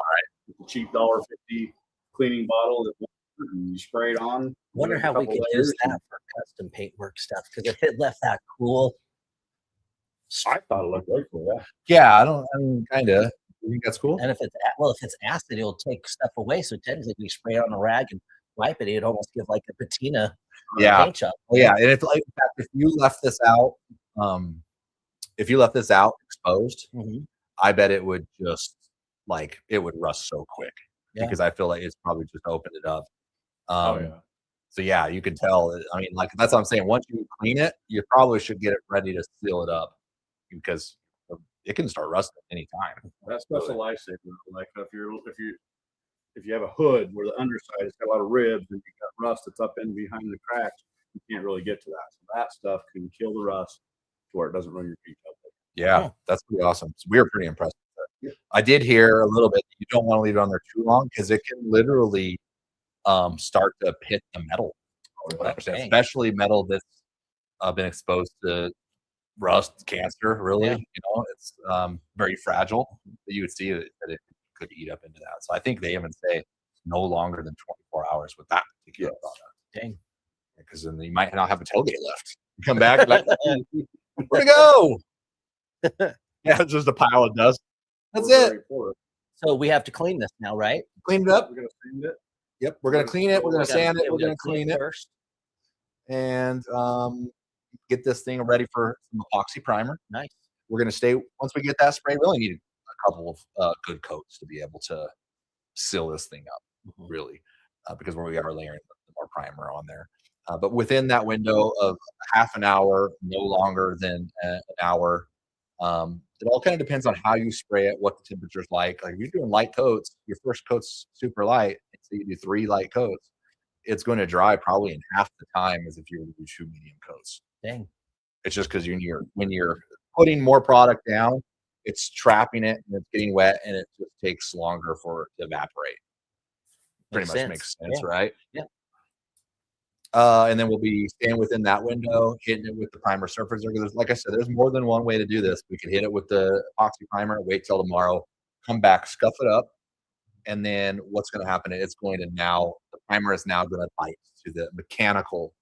It's a cheap $1.50 cleaning bottle that you spray it on. Wonder how we could use that for custom paintwork stuff. Because if it left that cool, I thought it looked great for that. Yeah, kind of. You think that's cool? and if it's acid, it'll take stuff away. So technically, we spray it on a rag and wipe it. It'd almost give like a patina Yeah. paint job. Well, yeah, and if like in fact, if you left this out, exposed, Mhm. I bet it would just like it would rust so quick. because I feel like it's probably just opened it up. Oh yeah. So yeah, you can tell. I mean, like that's what I'm saying. Once you clean it, you probably should get it ready to seal it up because it can start rusting anytime. That's special lifesaver. Like if you have a hood where the underside has got a lot of ribs and you've got rust that's up in behind the cracks, you can't really get to that. So that stuff can kill the rust to where it doesn't run your feet up. Yeah, that's pretty awesome. So we were pretty impressed with that. I did hear a little bit that you don't want to leave it on there too long because it can literally start to pit the metal. Especially metal that's been exposed to rust, cancer, really. Yeah. You know, it's very fragile. You would see that it could eat up into that. So I think they even say no longer than 24 hours with that particular product. Dang. Because then you might not have a tailgate left. You come back like, where'd it go? Yeah, it's just a pile of dust. That's it. So we have to clean this now, right? Clean it up. We're gonna sand it. Yep, we're gonna clean it. We're gonna sand it. We're gonna clean clean it first. and get this thing ready for some epoxy primer. Nice. We're gonna stay once we get that spray. We only need a couple of good coats to be able to seal this thing up, really, because we are layering more primer on there. But within that window of half an hour, no longer than an hour, it all kind of depends on how you spray it, what the temperature's like. Like if you're doing light coats, your first coat's super light, so you do 3 light coats, it's going to dry probably in half the time as if you were to do 2 medium coats. Dang. It's just because when you're putting more product down, it's trapping it and it's getting wet, and it just takes longer for it to evaporate. Pretty much makes sense, right? Yeah. And then we'll be staying within that window, hitting it with the primer surfacer. Like I said, there's more than one way to do this. We could hit it with the epoxy primer, wait till tomorrow, come back, scuff it up, and then what's going to happen? It's going to the primer is now going to bite to the mechanical.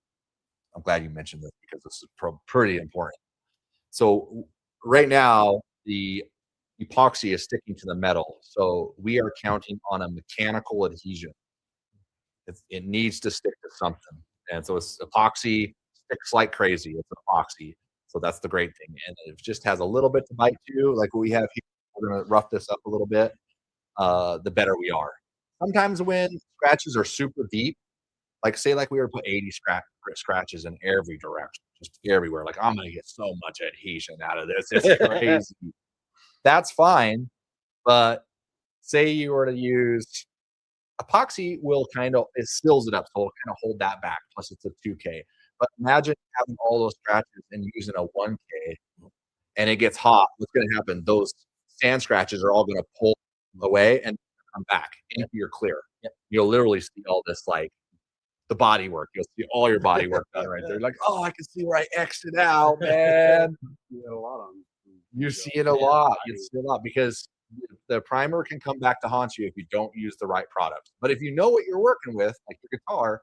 I'm glad you mentioned this because this is pretty important. So right now, the epoxy is sticking to the metal. So we are counting on a mechanical adhesion. It needs to stick to something. And so it's epoxy sticks like crazy. It's epoxy. So that's the great thing. And it just has a little bit to bite to, like what we have here. We're going to rough this up a little bit. The better we are. Sometimes when scratches are super deep, like say like we were to put 80 scratches in every direction, just everywhere. Like I'm going to get so much adhesion out of this. It's crazy. That's fine. But say you were to use epoxy it seals it up, so it'll kind of hold that back. Plus, it's a 2K. But imagine having all those scratches and using a 1K, and it gets hot. What's going to happen? Those sand scratches are all going to pull away and come back into your clear. Yep. You'll literally see all this, like the body work. You'll see all your body work done right there. Like, oh, I can see where I X'd it out, man. You see it a lot. You see it a lot because the primer can come back to haunt you if you don't use the right product. But if you know what you're working with, like your guitar,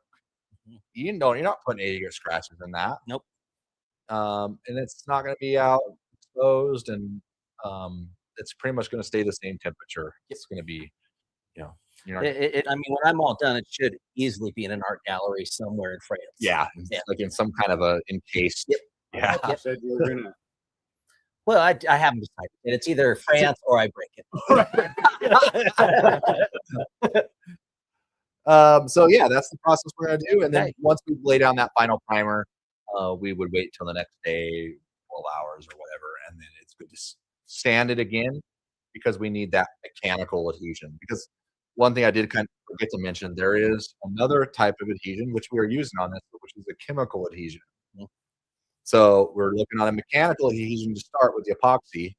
you're not putting 80 scratches in that. Nope. And it's not going to be out exposed, and it's pretty much going to stay the same temperature. It's going to be, you're not. I mean, when I'm all done, it should easily be in an art gallery somewhere in France. Yeah, like in some kind of a encased. Yep. Yeah. You said you were gonna. Well, I haven't decided. It's either France or I break it. So yeah, that's the process we're gonna do. And then once we lay down that final primer, we would wait till the next day, 12 hours or whatever, and then it's good to sand it again because we need that mechanical adhesion. Because one thing I did kind of forget to mention, there is another type of adhesion which we are using on this, which is a chemical adhesion. So we're looking at a mechanical adhesion to start with the epoxy,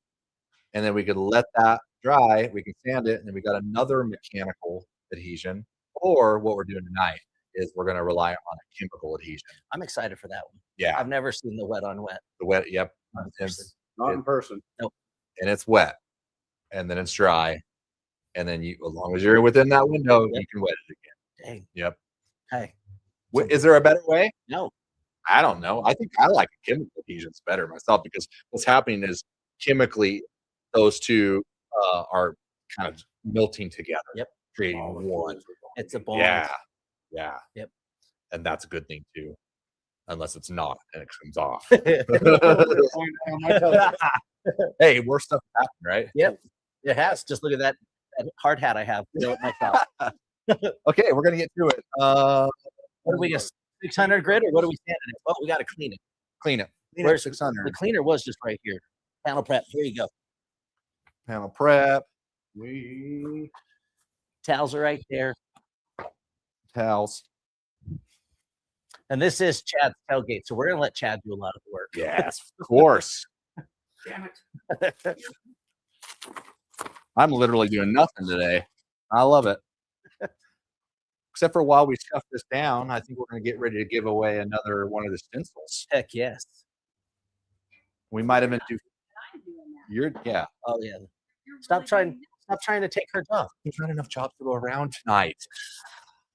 and then we could let that dry. We can sand it, and then we got another mechanical adhesion. Or what we're doing tonight is we're going to rely on a chemical adhesion. I'm excited for that one. Yeah, I've never seen the wet on wet. the wet. Yep, Not in person. Nope. And it's wet, and then it's dry, and then as long as you're within that window, you can wet it again. Dang. Yep. Hey. Is there a better way? No. I don't know. I think I like chemical adhesions better myself because what's happening is chemically those two are kind of melting together. Yep. Creating one. It's a bond. Yeah. Yeah. Yep. And that's a good thing too. Unless it's not and it comes off. Hey, worse stuff happen, right? Yep. It has. Just look at that that hard hat I have. Do it myself. Okay, we're gonna get to it. What do we get? 600 grit, or what are we standing at? Well, we got to clean it. Clean it. Where's 600? The cleaner was just right here. Panel prep. Here you go. Panel prep. Towels are right there. Towels. And this is Chad's tailgate, so we're gonna let Chad do a lot of the work. Yes, of course. Damn it. I'm literally doing nothing today. I love it. Except for while we stuff this down, I think we're going to get ready to give away another one of the stencils. Heck yes. We might even do. I'm doing that. You're yeah. Oh yeah. You're Stop really doing Stop trying to take her job. There's not enough jobs to go around tonight.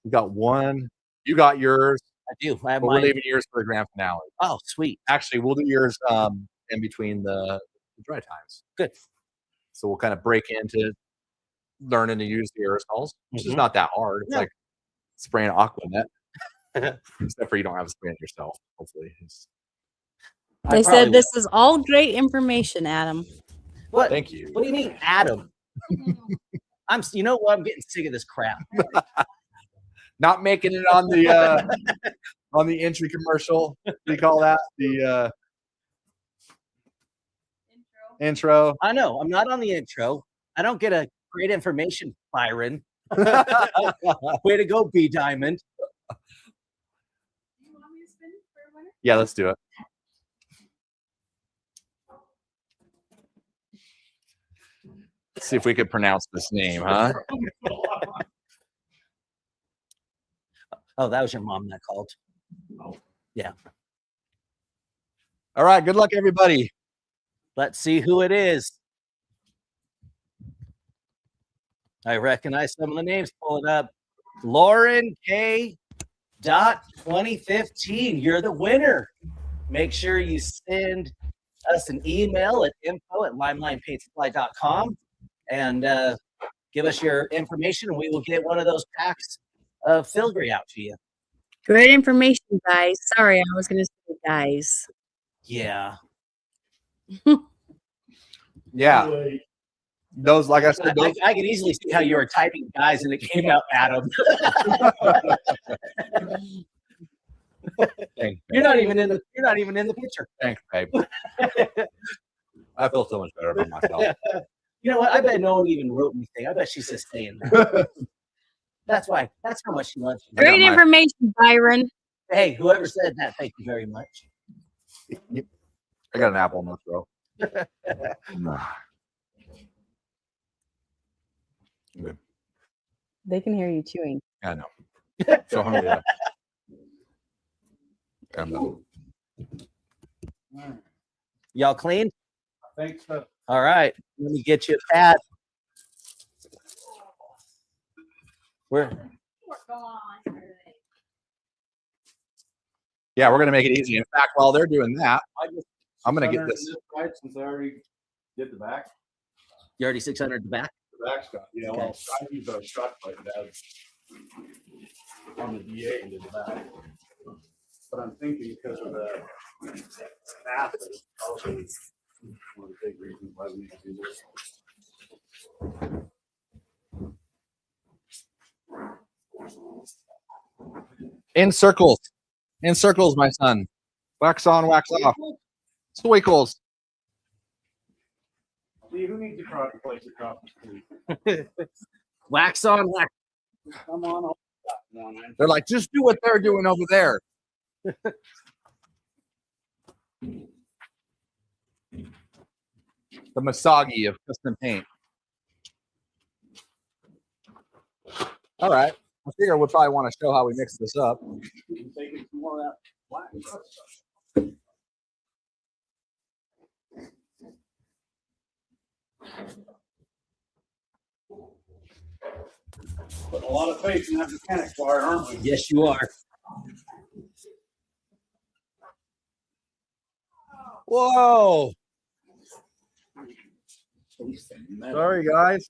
We got one. You got yours. I do. I have But we're mine. leaving yours for the grand finale. Oh, sweet. Actually, we'll do yours in between the dry times. Good. So we'll kind of break into learning to use the aerosols, which is Mhm. not that hard. It's No. like spraying Aquanet, except for you don't have to spray it yourself. Hopefully, They said this is all great information, Adam. What? thank you. What do you mean, Adam? You know what? I'm getting sick of this crap. Not making it on the entry commercial. What do you call that? The intro. intro. I know. I'm not on the intro. I don't get a great information, Byron. Way to go, B Diamond. Do you want me to spin for a winner? Yeah, let's do it. Let's see if we could pronounce this name, huh? Oh, that was your mom that called. All right. Good luck, everybody. Let's see who it is. I recognize some of the names. Pull it up. Lauren K. 2015. You're the winner. Make sure you send us an email at info@limelinepaintsupply.com and give us your information, and we will get one of those packs of filigree out to you. Great information, guys. Sorry, I was going to say guys. Yeah. Yeah. Those, like I said, those, I could easily see how you were typing guys and it came out Adam. thanks, You're not even in the picture. thanks, babe. I feel so much better about myself. You know what? I bet no one even wrote anything. I bet she's just saying that. That's why. That's how much she loves you. I got Great my- information, Byron. Hey, whoever said that, thank you very much. I got an apple in my throat. Good. They can hear you chewing. I know. So hungry. I'm done. Y'all clean? I think so. All right. Let me get you a pad. Where? What's going on today? Yeah, we're gonna make it easy. In fact, while they're doing that, I'm gonna get Center this. side since I already did the back. You already 600 the back? The back's got, you know, Okay. I used a shot like that on the DA and did the back. But I'm thinking because of the math, it's also one of the big reasons why we need to do this. In circles, my son. Wax on, wax off. Swinkles. See, who needs to place across the street? Wax on, wax. Come on, I'll stop one. They're like, just do what they're doing over there. The Masagi of custom paint. All right. I figure we'll probably want to show how we mix this up. You can take it some more of that black stuff. Putting a lot of faith in that mechanic bar, aren't we? Yes, you are. Whoa. Sorry, guys.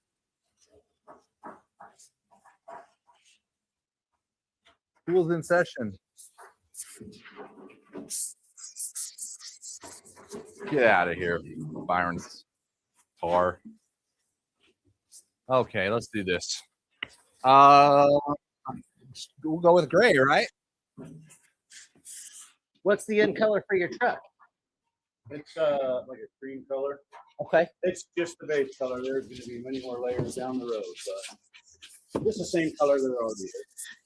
School's in session. Get out of here, Byron's car. Okay, let's do this. We'll go with gray, right? What's the end color for your truck? It's like a cream color. Okay. It's just the base color. There's going to be many more layers down the road, but it's the same color that already is.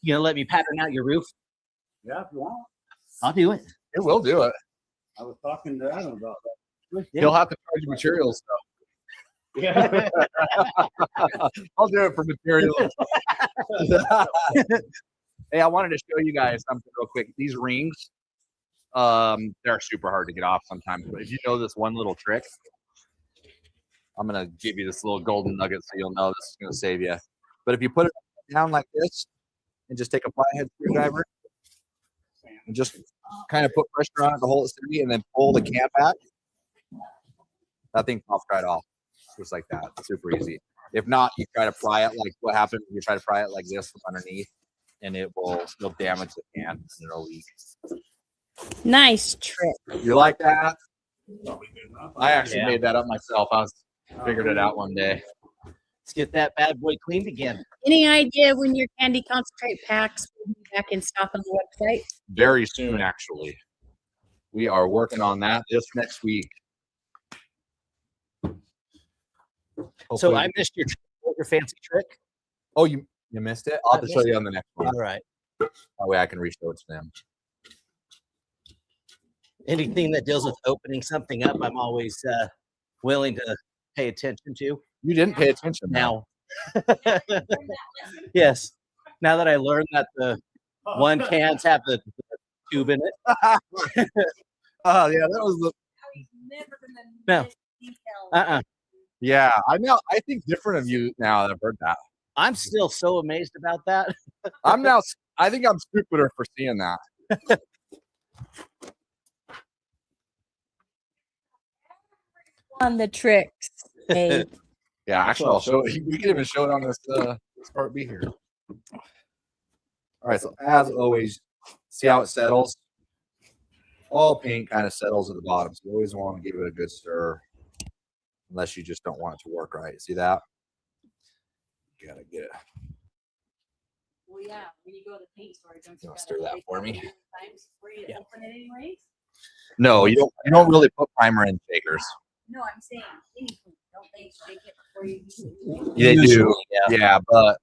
You gonna let me pattern out your roof? Yeah, if you want. I'll do it. It will do it. I was talking to Adam about that. Yeah. He'll have to charge materials though. Yeah. I'll do it for materials. Hey, I wanted to show you guys something real quick. These rings, they're super hard to get off sometimes. But if you know this one little trick, I'm gonna give you this little golden nugget so you'll know this is gonna save you. But if you put it down like this and just take a flathead screwdriver and just kind of put pressure on it to hold it steady, and then pull the can back, that thing pops right off, just like that. It's super easy. If not, you try to pry it like what happened. You try to pry it like this from underneath, and it'll damage the can and it'll leak. Nice trick. You like that? I actually made that up myself. I figured it out one day. Let's get that bad boy cleaned again. Any idea when your candy concentrate packs will be back in stock on the website? Very soon, actually. We are working on that this next week. So I missed your fancy trick. Oh, you missed it? I'll have to show you on the next one. All right. That way I can re-show it to them. Anything that deals with opening something up, I'm always willing to pay attention to. You didn't pay attention Now, yes. Now that I learned that the one cans have the tube in it. Oh yeah, that was the. No. Yeah, I think different of you now that I've heard that. I'm still so amazed about that. I think I'm stupider for seeing that. On the tricks. Hey, Yeah, actually, I'll show it. We can even show it on this part B here. All right, so as always, see how it settles? All paint kind of settles at the bottom, so you always want to give it a good stir, unless you just don't want it to work right. See that? You gotta get it. Well, yeah, when you go to the paint store, don't you You wanna gotta stir that wait for me? times before you open it anyways? No, you don't really put primer in shakers. No, I'm saying anything. Don't they shake it before you use it? They do, Usually, yeah. yeah, but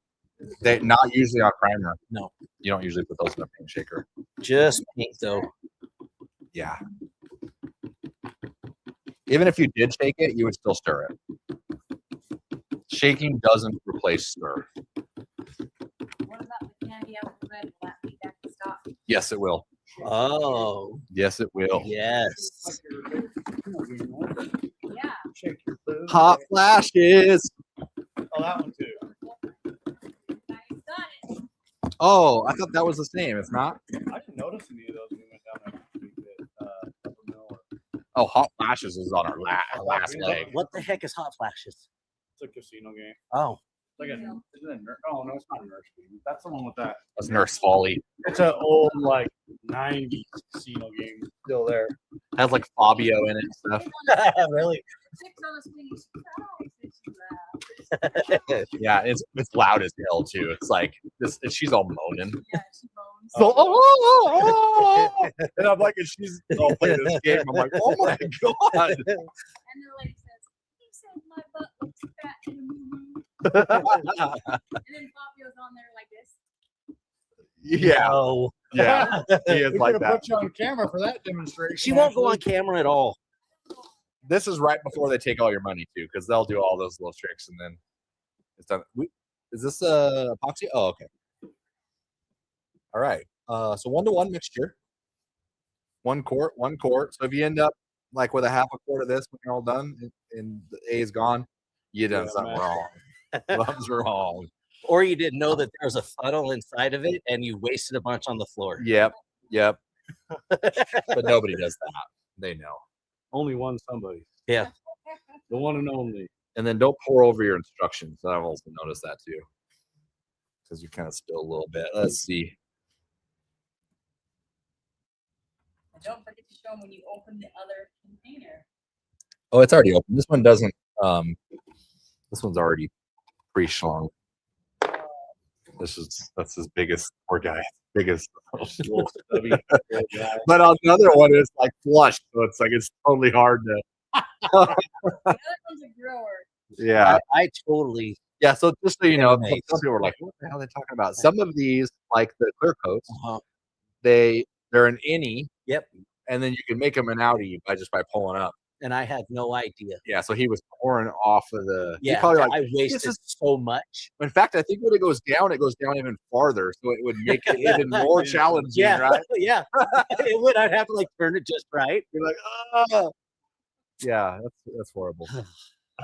they not usually on primer. No. You don't usually put those in a paint shaker. Just paint though. Yeah. Even if you did shake it, you would still stir it. Shaking doesn't replace stir. What about the candy out the red? Will that be back to stock? Yes, it will. Oh, Yes, it will. yes. Yeah. Shake your food. Hot flashes. Oh, that one too. Nice, got it. Oh, I thought that was the same. It's not. I didn't notice any of those when we went down there. Peppermill or Oh, hot flashes is on our last leg. What the heck is hot flashes? it's a casino game. Oh, Like isn't it a nurse? Oh no, it's not a nurse game. That's the one with that. That's Nurse Folly. It's an old like '90s casino game. Still there. It has like Fabio in it and stuff. really? Six on a swing. Surprise. Yeah, it's loud as hell too. It's like this. She's all moaning. Yeah, she bones. So, oh, and I'm like, and she's all playing this game. I'm like, oh my god. And the lady says, "He said my butt looks fat in the moo." And then Fabio's on there like this. Yeah, Oh, yeah, he is We like could that. have put you on camera for that demonstration. she won't go on actually. camera at all. This is right before they take all your money too, because they'll do all those little tricks and then it's done. Is this epoxy? Oh, okay. All right. So 1-to-1 mixture. 1 quart, 1 quart. So if you end up like with a half a quart of this when you're all done and the A is gone, you done Yeah, something man. wrong. Something's wrong. Or you didn't know that there was a funnel inside of it and you wasted a bunch on the floor. Yep. But nobody does that. They know. Only one somebody. Yeah. The one and only. And then don't pour over your instructions. I've also noticed that too. Because you kind of spill a little bit. Let's see. And don't forget to show them when you open the other container. Oh, it's already open. This one doesn't. This one's already pretty strong. That's his biggest, poor guy, biggest. Little stubby, little guy. But on the other one, it's like flush, so it's totally hard to. The other one's a grower. Yeah, I totally. yeah. So just so you know, Nice. some people are like, "What the hell are they talking about?" Some of these, like the clear coats, Uh-huh. they're an innie. Yep. And then you can make them an outie by pulling up. And I had no idea. Yeah, so he was pouring off of the. He Yeah, probably like. I wasted is- so much. In fact, I think when it goes down even farther, so it would make it even more challenging, Yeah, right? yeah. It would. I'd have to like turn it just right. You're like, ah. Yeah, that's horrible.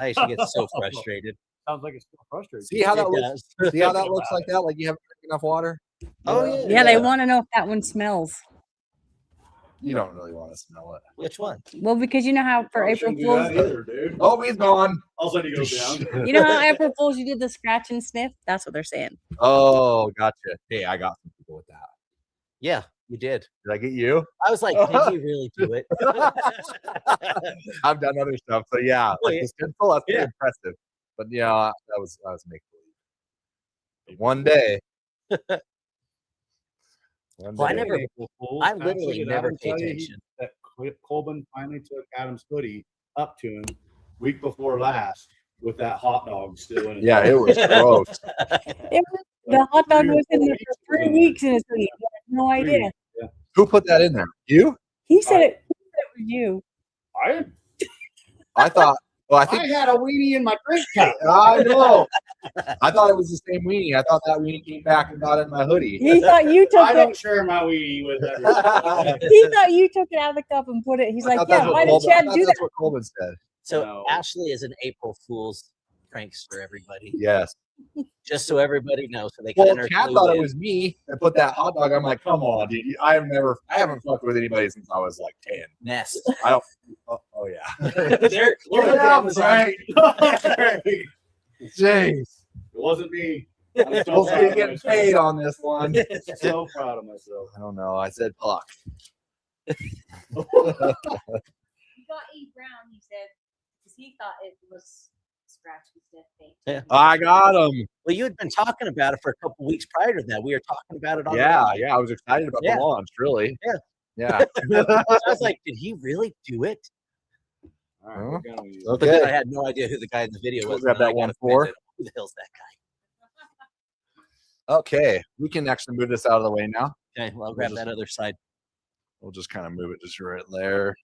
I used to get so frustrated. Sounds like it's still frustrating. See how that It looks? does. See how that looks like that? Like you haven't drank enough water? Oh yeah. Yeah, they want to know if that one smells. You don't really want to smell it. Which one? Well, because you know how for Probably April shouldn't do Fools, that either, dude. Oh, he's gone. All of a sudden he goes down. you know how April Fools you did the scratch and sniff? That's what they're saying. Oh, gotcha. Hey, I got some people with that. Yeah, you did. Did I get you? I was like, did you really do it? I've done other stuff, so yeah, Oh, like yeah. the stencil, that's pretty Yeah. impressive. But yeah, that was make believe. One day. One Well, I day. never- April Fools. I literally Actually, never Adam pay tell you attention. That Colbin finally took Adam's hoodie up to him week before last with that hot dog still in it. Yeah, it was gross. It was, the hot dog was in there for 3 weeks in his hoodie. He had no idea. Who put that in there? You? He said it was you. I I thought. Well, I think had a weenie in my drink cup. I know. I thought it was the same weenie. I thought that weenie came back and got in my hoodie. He thought you took I it. don't share my weenie with everybody. He thought you took it out of the cup and put it. He's I like, thought yeah, that's what why did Coleman- I Chad thought do that's that? what Coleman said. So No. Ashley is an April Fool's prankster, everybody. Yes. Just so everybody knows, so they Well, kind of Chad thought it was me that put that hot dog. I'm like, come on, dude. I haven't fucked with anybody since I was like 10. nest. Oh yeah. There, Look at that, right? It Jeez. wasn't me. I'm so Supposed to proud be of getting myself. paid on this one. So proud of myself. I don't know. I said puck. You got E. Brown, he said, because he thought it was scratch and sniff paint. I got him. Well, you had been talking about it for a couple weeks prior to that. We were talking about it on the Yeah, line. yeah. I was excited about Yeah. the launch, really. Yeah. Yeah. I was like, did he really do it? All right, we're gonna use- But then I Okay. had no idea who the guy in the video We'll was. grab and then that I got 1-4. offended. Who the hell's that guy? Okay. We can actually move this out of the way now. Okay, well, I'll grab just- that other side. We'll just kind of move it just right there.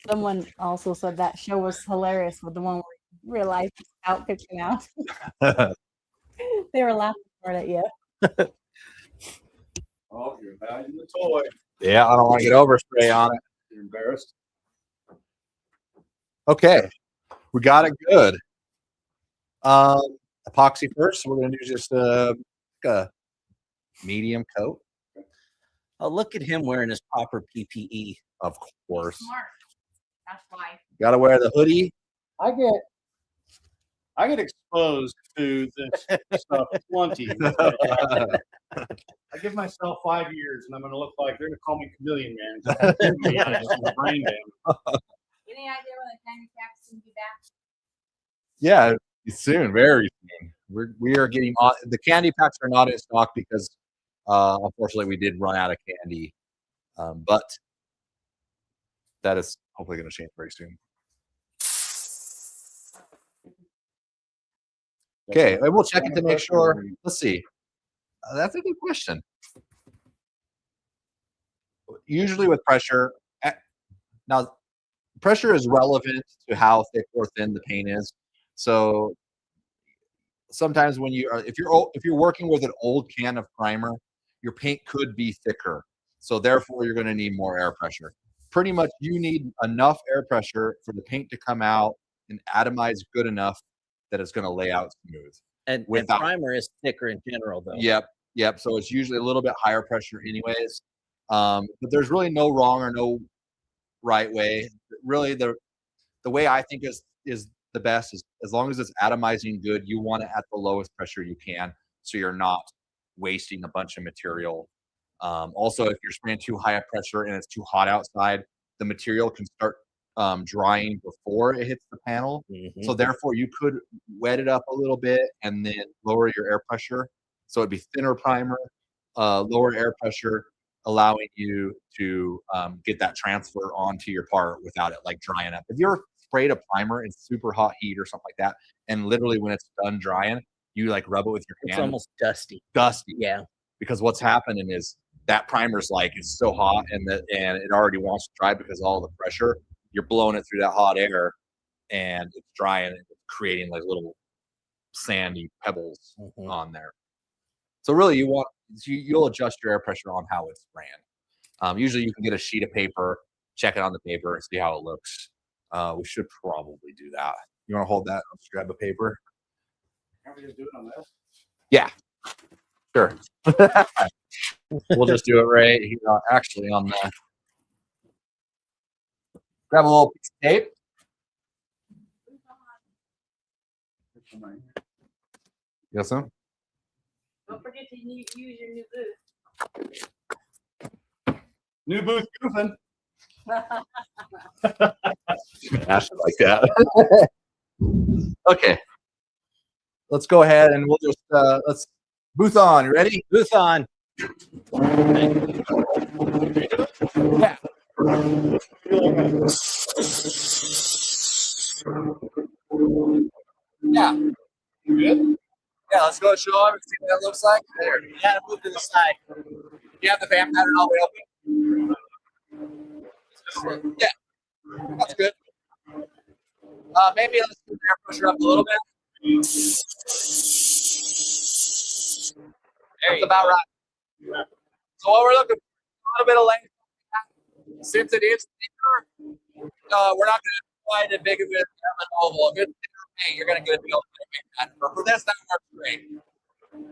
Someone also said that show was hilarious with the one where you realized it's out pitching out. They were laughing hard at you. Oh, you're valuing the toy. Yeah, I don't want to get overspray on it. You're embarrassed. Okay. We got it good. Epoxy first. So we're going to do just a medium coat, Oh, look at him wearing his proper PPE. of course. Smart. That's why. Got to wear the hoodie. I get exposed to this stuff plenty. I give myself 5 years, and I'm going to look like they're going to call me Chameleon Man. Brain damage. Any idea when the candy caps can be back? Yeah, soon, very soon. We are getting on. The candy packs are not in stock because unfortunately we did run out of candy. But that is hopefully going to change very soon. Okay, and we'll check it to make sure. Let's see. That's a good question. Usually with pressure, now pressure is relevant to how thick or thin the paint is. So sometimes when you are, if you're working with an old can of primer, your paint could be thicker. So therefore, you're going to need more air pressure. Pretty much, you need enough air pressure for the paint to come out and atomize good enough that it's going to lay out smooth. And Without- primer is thicker in general, though. Yep. So it's usually a little bit higher pressure, anyways. But there's really no wrong or no right way. Really, the way I think is the best is as long as it's atomizing good, you want it at the lowest pressure you can, so you're not wasting a bunch of material. Also, if you're spraying too high a pressure and it's too hot outside, the material can start drying before it hits the panel. Mhm. So therefore, you could wet it up a little bit and then lower your air pressure. So it'd be thinner primer, lower air pressure, allowing you to get that transfer onto your part without it like drying up. If you're sprayed a primer in super hot heat or something like that, and literally when it's done drying, you like rub it with your It's hand, almost dusty. dusty. Yeah. Because what's happening is that primer's like it's so hot and it already wants to dry because of all the pressure. You're blowing it through that hot air, and it's drying and it's creating like little sandy pebbles on there. So really, you'll adjust your air pressure on how it's ran. Usually, you can get a sheet of paper, check it on the paper, and see how it looks. We should probably do that. You want to hold that? Let's grab a paper. Can't we just do it on this? Yeah, sure. We'll just do it right here, actually on the. Grab a little piece of tape. Yes, sir. Don't forget to use your new booth. New booth goofing. Ash like that. Okay. Let's go ahead and we'll just let's booth on. You ready? Booth on. Yeah. Yeah. You good? Yeah, let's go show them and see what that looks like. There. You gotta move to the side. You have the fan pattern all the way open? Yeah. That's good. Maybe let's move the air pressure up a little bit. That's about right. So what we're looking for, a little bit of length. Since it is thicker, we're not going to apply it big of an oval. If it's thinner paint, you're going to get a big old pattern. But for this, that works great.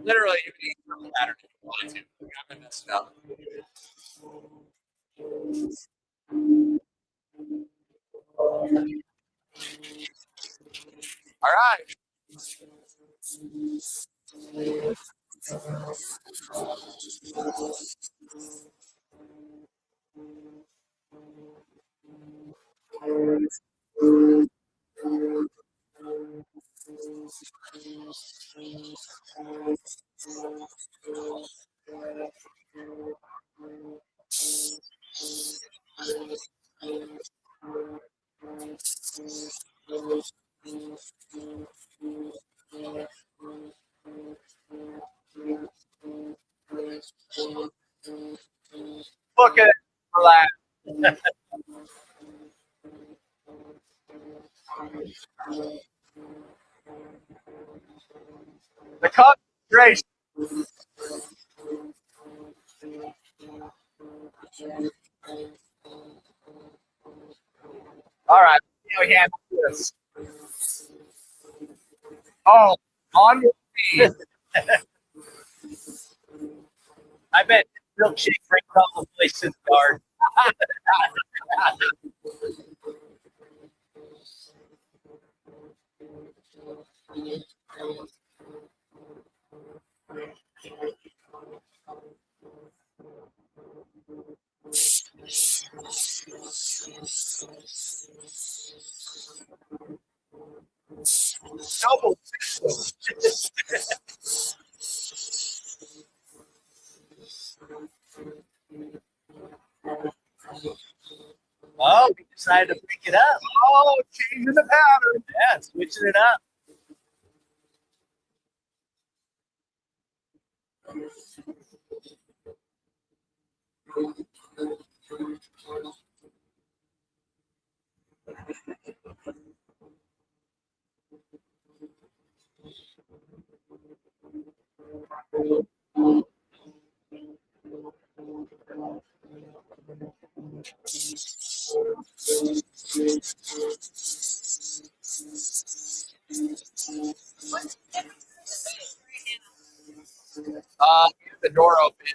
Literally, you can use the pattern if you wanted to. You're not going to mess it up. All right. Look at it. Relax. The concentration. All right. We handle this. Oh, on your feet. I bet milkshake brings all the place to the yard. Double. Oh, we decided to break it up. Oh, changing the pattern. Yeah, switching it up. The door open,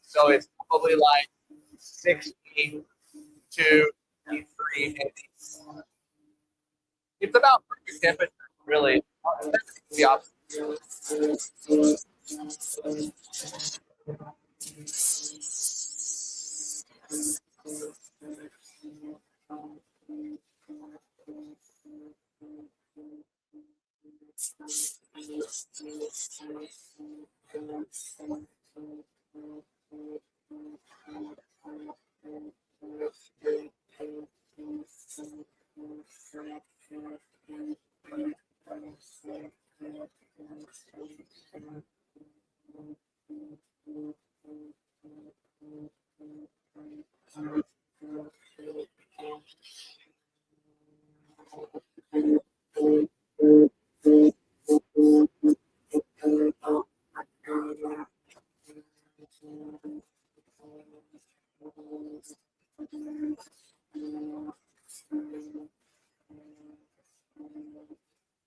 so it's probably like 60 to 3 inches. It's about perfect temperature, really. The opposite.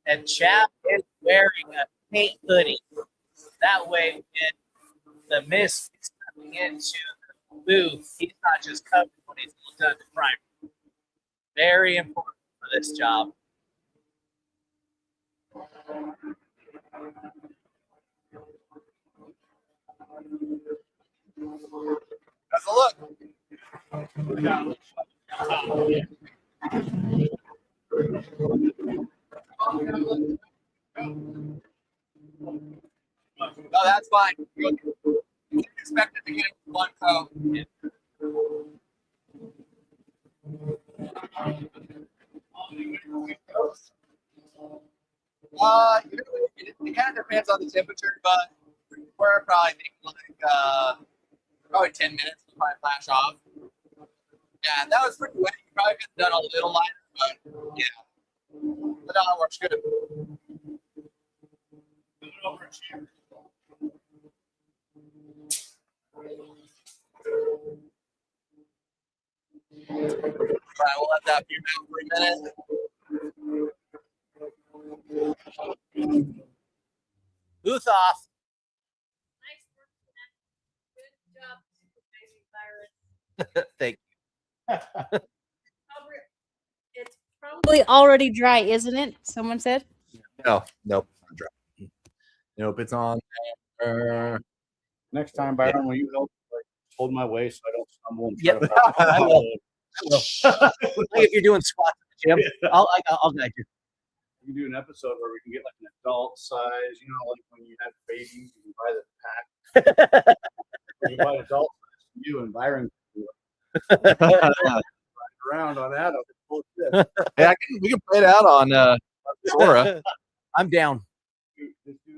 And Chap is wearing a paint hoodie. That way, when the mist is coming into the booth, he's not just covered when he's done the primer. Very important for this job. That's a look. No, that's fine. You expect it to get one coat. It kind of depends on the temperature, but we're probably thinking like probably 10 minutes to probably flash off. Yeah, that was pretty wet. You probably could have done a little lighter, but yeah. But no, it works good. Move it over a chair. All right, we'll let that be out for a minute. Booth off. Nice work, man. Good job supervising, Byron. Thank It's probably Already dry, isn't it? Someone said. No, nope, not dry. Nope, it's on. Next time, Byron, will you help hold my waist so I don't stumble and Yep. trip? I will. Like if you're doing squats at the gym, I'll guide you. We can do an episode where we can get like an adult size, like when you have babies, you can buy the pack. You can buy adult size for you and Byron can do it. Ride around on that. Yeah, we can play it out on Sora. I'm down. Just do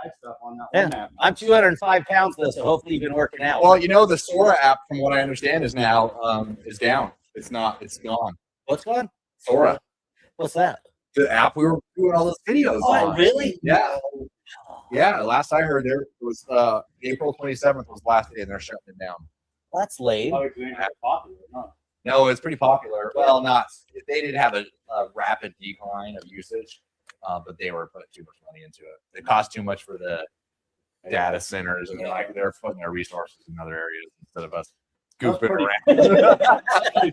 side stuff on that Yeah. one app. I'm 205 pounds though, so hopefully you've been working out. Well, the Sora app, from what I understand, is now is down. It's not. It's gone. What's going? Sora, What's that? the app we were doing all those videos Oh, on. really? Yeah. Yeah. Last I heard, there was April 27th was the last day, and they're shutting it down. That's lame. Probably 'cause it ain't that popular, huh? No, it's pretty popular. Well, not. They did have a rapid decline of usage, but they were putting too much money into it. It cost too much for the data centers, and they're putting their resources in other areas instead of us goofing around.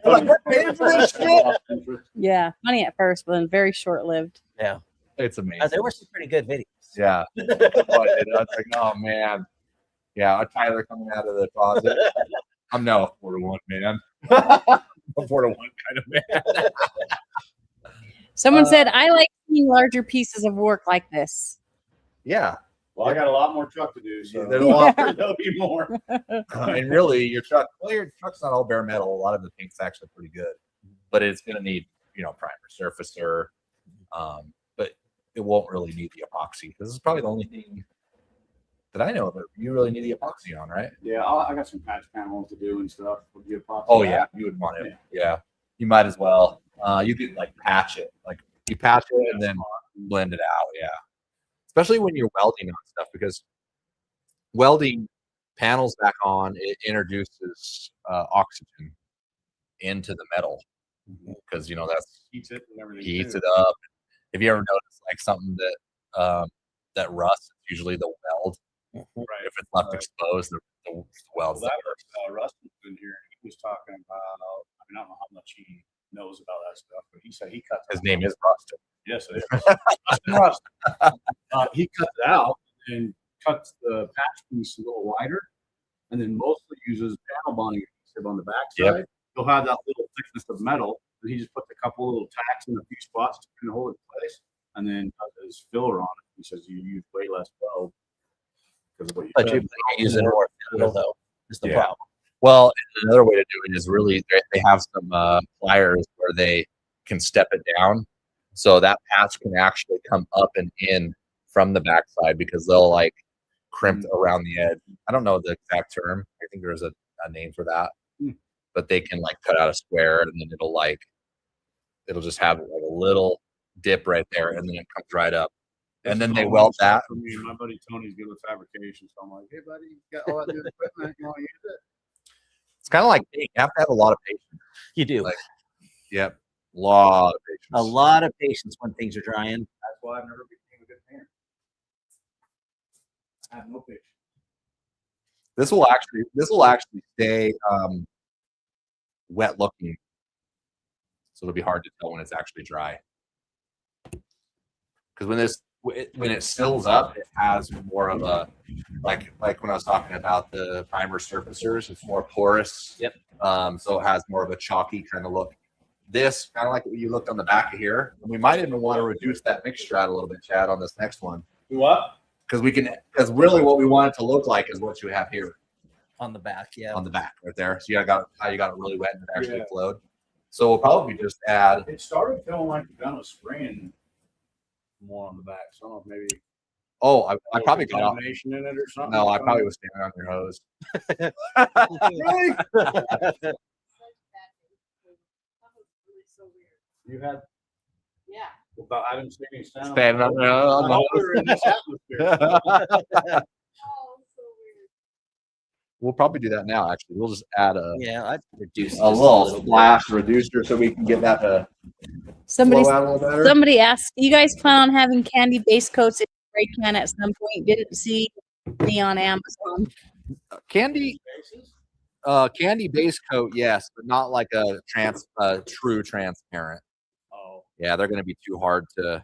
Like, we're paying for this shit. Yeah, funny at first, but then very short lived. Yeah. It's amazing. There were some pretty good videos. Yeah. But it's like, oh man. Yeah, Tyler coming out of the closet. I'm no 4-to-1 man. A 4-to-1 kind of man. Someone said, I like seeing larger pieces of work like this. Yeah. Well, I got a lot more truck to do, so There's a lot. there'll be more. And really, your truck's not all bare metal. A lot of the paint's actually pretty good, but it's going to need, primer, surfacer. But it won't really need the epoxy. This is probably the only thing that I know of it. You really need the epoxy on, right? Yeah, I got some patch panels to do and stuff. With the epoxy. Oh yeah, you would want it. Yeah, you might as well. You could patch it, you patch it and then blend it out. Yeah, especially when you're welding on stuff, because welding panels back on, it introduces oxygen into the metal, because that's heats it and everything. heats too. it up. If you ever notice something that rusts, it's usually the weld. Right. If it's left exposed, the weld's Well, there. Rustin's been here. He was talking about. I don't know how much he knows about that stuff, but he said he cuts. His name is Rustin. Yes, it is. Rustin. He cuts it out and cuts the patch piece a little wider, and then mostly uses panel bonding adhesive on the backside. Yep. He'll have that little thickness of metal, and he just puts a couple little tacks in a few spots to hold it in place, and then does his filler on it. He says you use way less weld because of what you But said. you're using more filler, though, is the Yeah. problem. Well, another way to do it is really they have some pliers where they can step it down, so that patch can actually come up and in from the backside because they'll like crimp around the edge. I don't know the exact term. I think there's a name for that, but they can like cut out a square and then it'll just have like a little dip right there, and then it comes right up. And then they weld that. For me, my buddy Tony's good with fabrication, so I'm like, hey buddy, you got all that new equipment, you want to use it? It's kind of like you have to have a lot of patience. You do. Like, yep, lot of patience. A lot of patience when things are drying. That's why I've never became a good painter. I have no patience. This will actually stay wet looking, so it'll be hard to tell when it's actually dry. Because when it fills up, it has more of a like when I was talking about the primer surfacers, it's more porous. Yep. So it has more of a chalky kind of look. This kind of like what you looked on the back of here. We might even want to reduce that mixture out a little bit, Chad, on this next one. What? Because really what we want it to look like is what you have here On the back, yeah. on the back right there. So you got it really wet and it actually Yeah. flowed. So we'll probably just add. It started feeling like the gun was spraying more on the back. So I don't know if maybe Oh, I probably got off. contamination in it or something. No, I probably was standing on your hose. Really? You had Yeah. about having seen stand Standing on your hose. we were in this atmosphere. Oh, so weird. We'll probably do that now. Actually, we'll just add a Yeah, I'd reduce it a just little bit. splash reducer so we can get that to Somebody, flow out a little better. somebody asked, you guys plan on having candy base coats in spray can at some point? Didn't see me on Amazon. Candy base coat, yes, but not like a true transparent. Oh, Yeah, they're going to be too hard to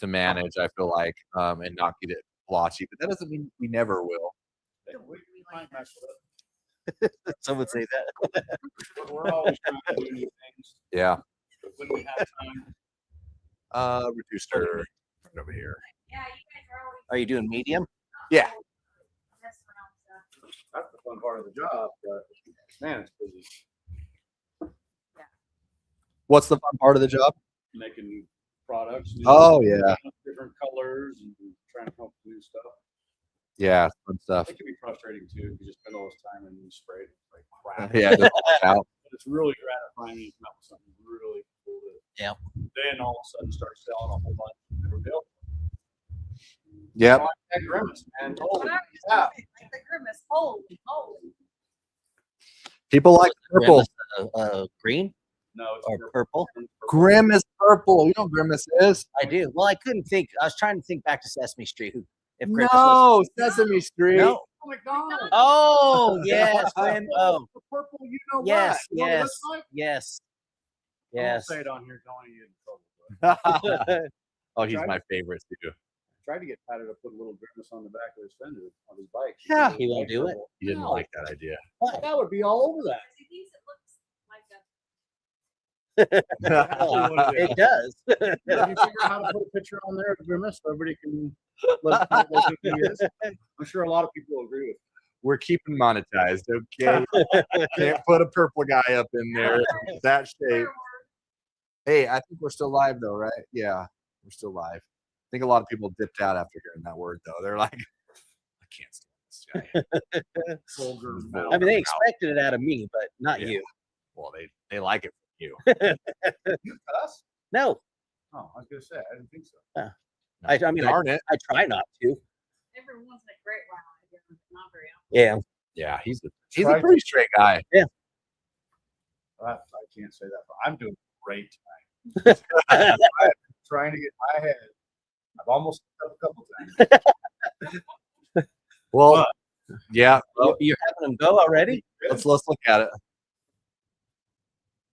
manage. I feel like and not get it blotchy, but that doesn't mean we never will. we might mess with it. Some would say that. We're always trying to do new things. Yeah, But when we have time, reducer right over here. Yeah, you guys are always. Are you doing medium? Yeah. messing around with stuff. that's the fun part of the job. But man, it's busy What's the fun part of the job? making new products. New Oh yeah, different colors and trying to come up with new stuff. yeah, fun stuff. It can be frustrating too because you spend all this time and you spray it like crap. Yeah, just work out. But it's really gratifying when you come up with something really cool. Yeah. Then all of a sudden start selling a whole bunch of different deals. Yep. Like that grimace, man. Holy What I was cow. thinking, like the grimace. Holy. People like purple. Green No, it's or purple? Grim is purple. You know what Grimace is? I do. Well, I couldn't think. I was trying to think back to Sesame Street. If Grimace was. No, Sesame Street. No. Oh my god. Oh, yes. Grim. Oh, The purple, you know yes, what? You know what it yes, looks like? yes. I won't Yes. say it on here, Tony, you in trouble. But Oh, he's my favorite too. I tried to get Tyler to put a little grimace on the back of his fender on his bike. Yeah. He won't do it? He didn't No. like that idea. Why? That would be all over that. He thinks it looks like a. It does. Did you figure out how to put a picture on there of grimace so everybody can let us know what he is? I'm sure a lot of people agree with We're keeping monetized, okay? Can't put a purple guy up in there. That shape. Hey, I think we're still live though, right? Yeah, we're still live. I think a lot of people dipped out after hearing that word though. They're like, I can't stand this guy. vulgar I mean, they expected it out of me, but not Yeah. you. Well, they like it from you. us. No. Oh, I was gonna say I didn't think so. I mean, Darn it. I try not to. Every once in a great while, I get them, but not very often. Yeah. Yeah, he's a pretty straight guy. I can't say that. But I'm doing great tonight. I'm trying to get my head. I've almost up a couple times. Well, yeah. Well, You're having them go already? let's look at it.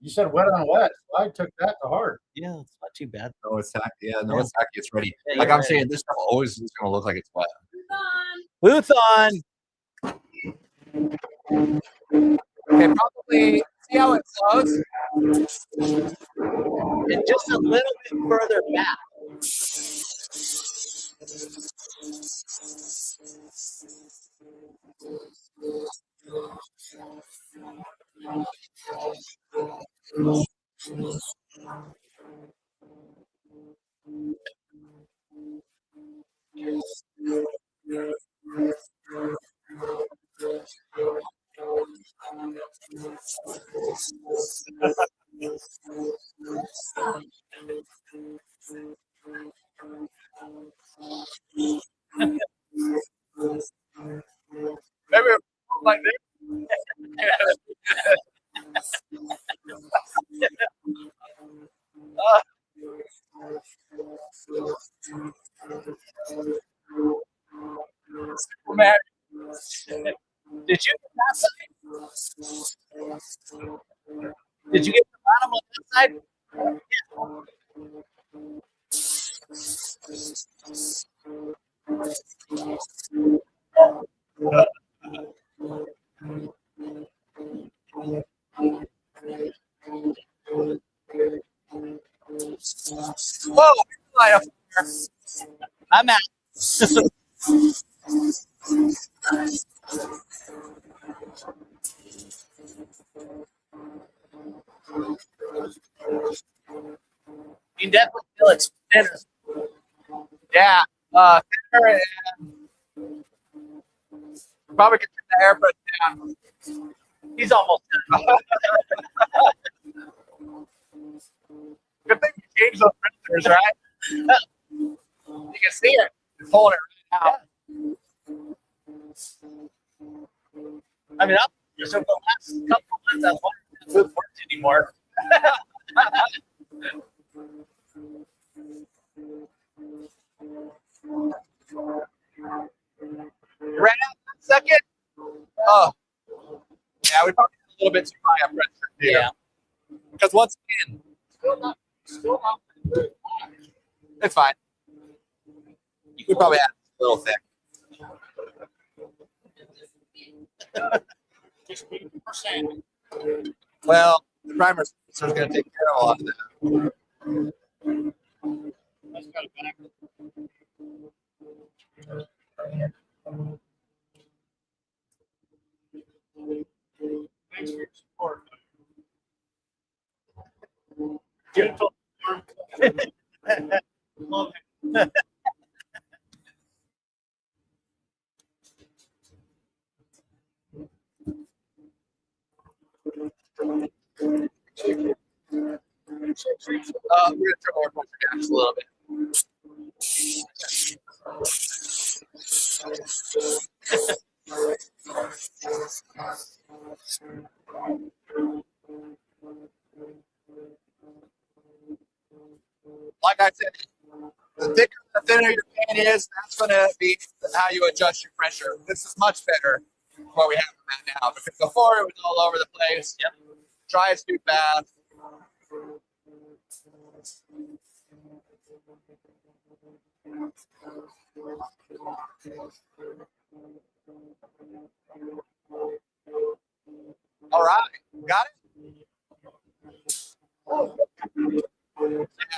You said wet on wet. So I took that to heart. Yeah, it's not too bad. No, it's not. Yeah, no, Yeah. it's not. It's ready. Yeah, Like you're I'm right. saying, this stuff always is going to look like it's wet. Move on. Booth on. Okay, probably see how it flows. And just a little bit further back. Maybe like this. Man, Did you get that side? Did you get the bottom on that side? whoa, light up there. I'm out. You can definitely feel it's thinner. Yeah, thinner and probably get the air pressure down. He's almost done. Good thing you changed those printers, right? You can see it. It's pulling it right out. I mean, so the last couple of months, I was wondering if it worked anymore. You ran out in a second? Oh. Yeah, we probably had a little bit too high up pressure too. Yeah. Because once again, still not it's fine. You could probably add a little thick. Just 50%. Well, the primer is going to take care of a lot of that. Let's go back. Thanks for your support. Gentle. Love it. We're going to turn our pressure down just a little bit. Like I said, the thicker, the thinner your pan is, that's going to be how you adjust your pressure. This is much better than what we have in that now, because before it was all over the place. Yep. Dries too fast. All right, got it?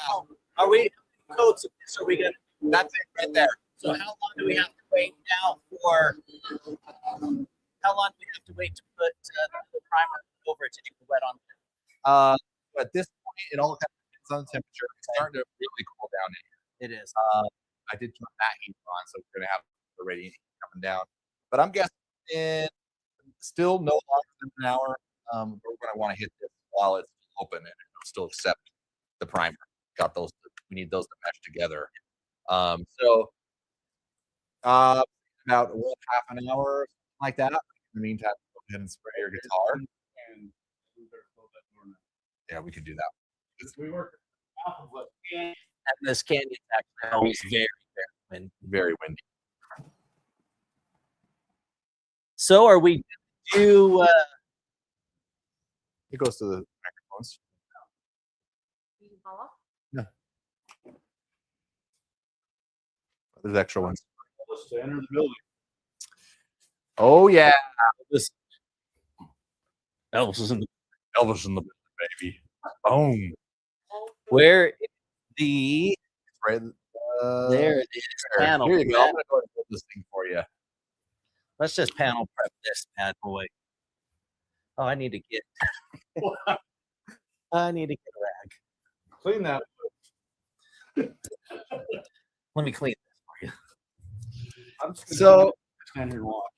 Now, Are we coats of this? Are we gonna? that's it right there. So how long do we have to wait now for? How long do we have to wait to put the primer over it to get the wet on? At this point, it all kind of depends on the temperature. It's starting to really cool down in here. It is. I did turn that heat on, so we're going to have the radiant heat coming down. But I'm guessing in still no longer than an hour. We're going to want to hit this while it's open and it'll still accept the primer. Got those. We need those to mesh together. About half an hour, like that. In the meantime, go ahead and spray your guitar. And we better close that door now. Yeah, we can do that. We work off of what And this canyon is actually always very, very windy. Very windy. So are we do? It goes to the microphones. There's extra ones. Let's enter the building. Oh yeah, This Elvis is in the Elvis in the building, baby. Boom. where is the Right, panel Here you go. prep. I'm gonna go ahead and put this thing for you. Let's just panel prep this bad boy. Oh, I need to get a rag. Clean that. Let me clean this for you. I'm just gonna So, stand here and watch.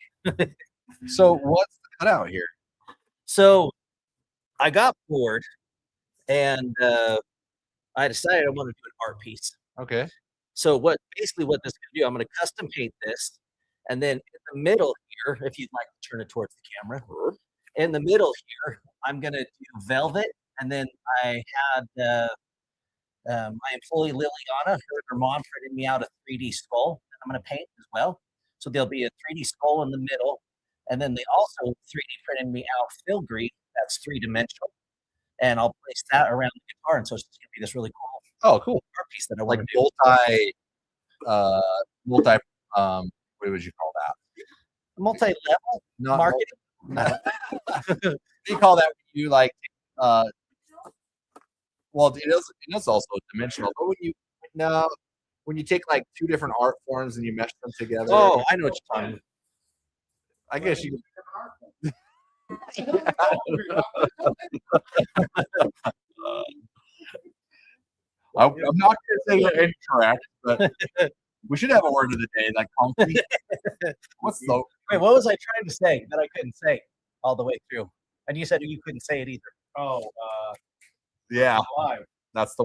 so what's the cutout here? So I got bored and I decided I want to do an art piece. Okay. So what this is gonna do, I'm gonna custom paint this, and then in the middle here, if you'd like to turn it towards the camera, in the middle here, I'm gonna do velvet, and then I had my employee Liliana, her mom printed me out a 3D skull that I'm gonna paint as well. So there'll be a 3D skull in the middle, and then they also 3D printed me out filigree that's 3-dimensional, and I'll place that around the guitar, and so it's just gonna be this really cool Oh, cool. art piece that I Like want to do. multi what would you call that? Multi-level Not marketing. What do you call that when you like well it is also dimensional, but when you take like two different art forms and you mesh them together. Oh, I know what you're talking about. I guess you I'm not gonna say you're incorrect, but we should have a word of the day, like concrete. What's the Wait, what was I trying to say that I couldn't say all the way through? And you said you couldn't say it either. Oh, yeah, live. that's the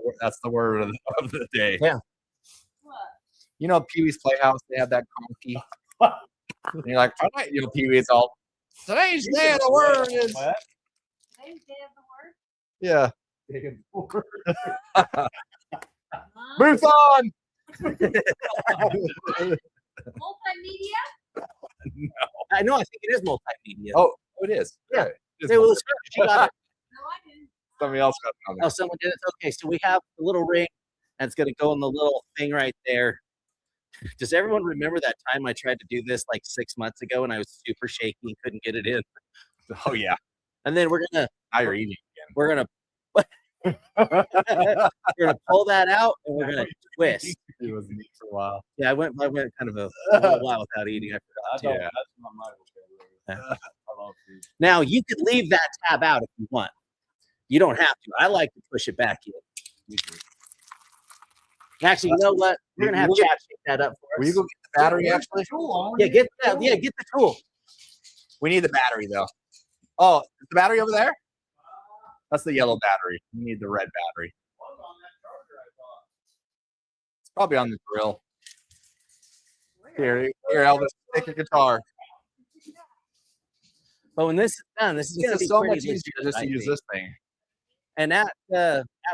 word of the day. Yeah. What? You know, Pee-wee's Playhouse, they have that conky. And you're like, all right, you know, Pee-wee's all today's day of the word is What? Today's day of the word? yeah. Huh? Booth on. Multimedia? I know. I think it is multimedia. Oh, it is. Yeah. It is It was her. She got it. No, I didn't. somebody else got it on Oh, there. someone did it. Okay, so we have the little ring, and it's going to go in the little thing right there. Does everyone remember that time I tried to do this like 6 months ago, and I was super shaky and couldn't get it in? Oh yeah. And then we're gonna eating we're gonna pull that out, and we're gonna twist. It was neat for a while. Yeah, I went kind of a little while without eating. I forgot to. Yeah. That's not my vocabulary. I love food. Now you could leave that tab out if you want. You don't have to. I like to push it back in. Me too. Actually, you know what? We're gonna have Will chat shake that up for Will us. you go get the battery actually? Yeah, get that. Yeah, get the tool. We need the battery though. Oh, is the battery over there? That's the yellow battery. We need the red battery. It's probably on the grill. Here, Elvis, take your guitar. But when this is done, this is This gonna is be so pretty much easier legit, just I to use think. this thing. And at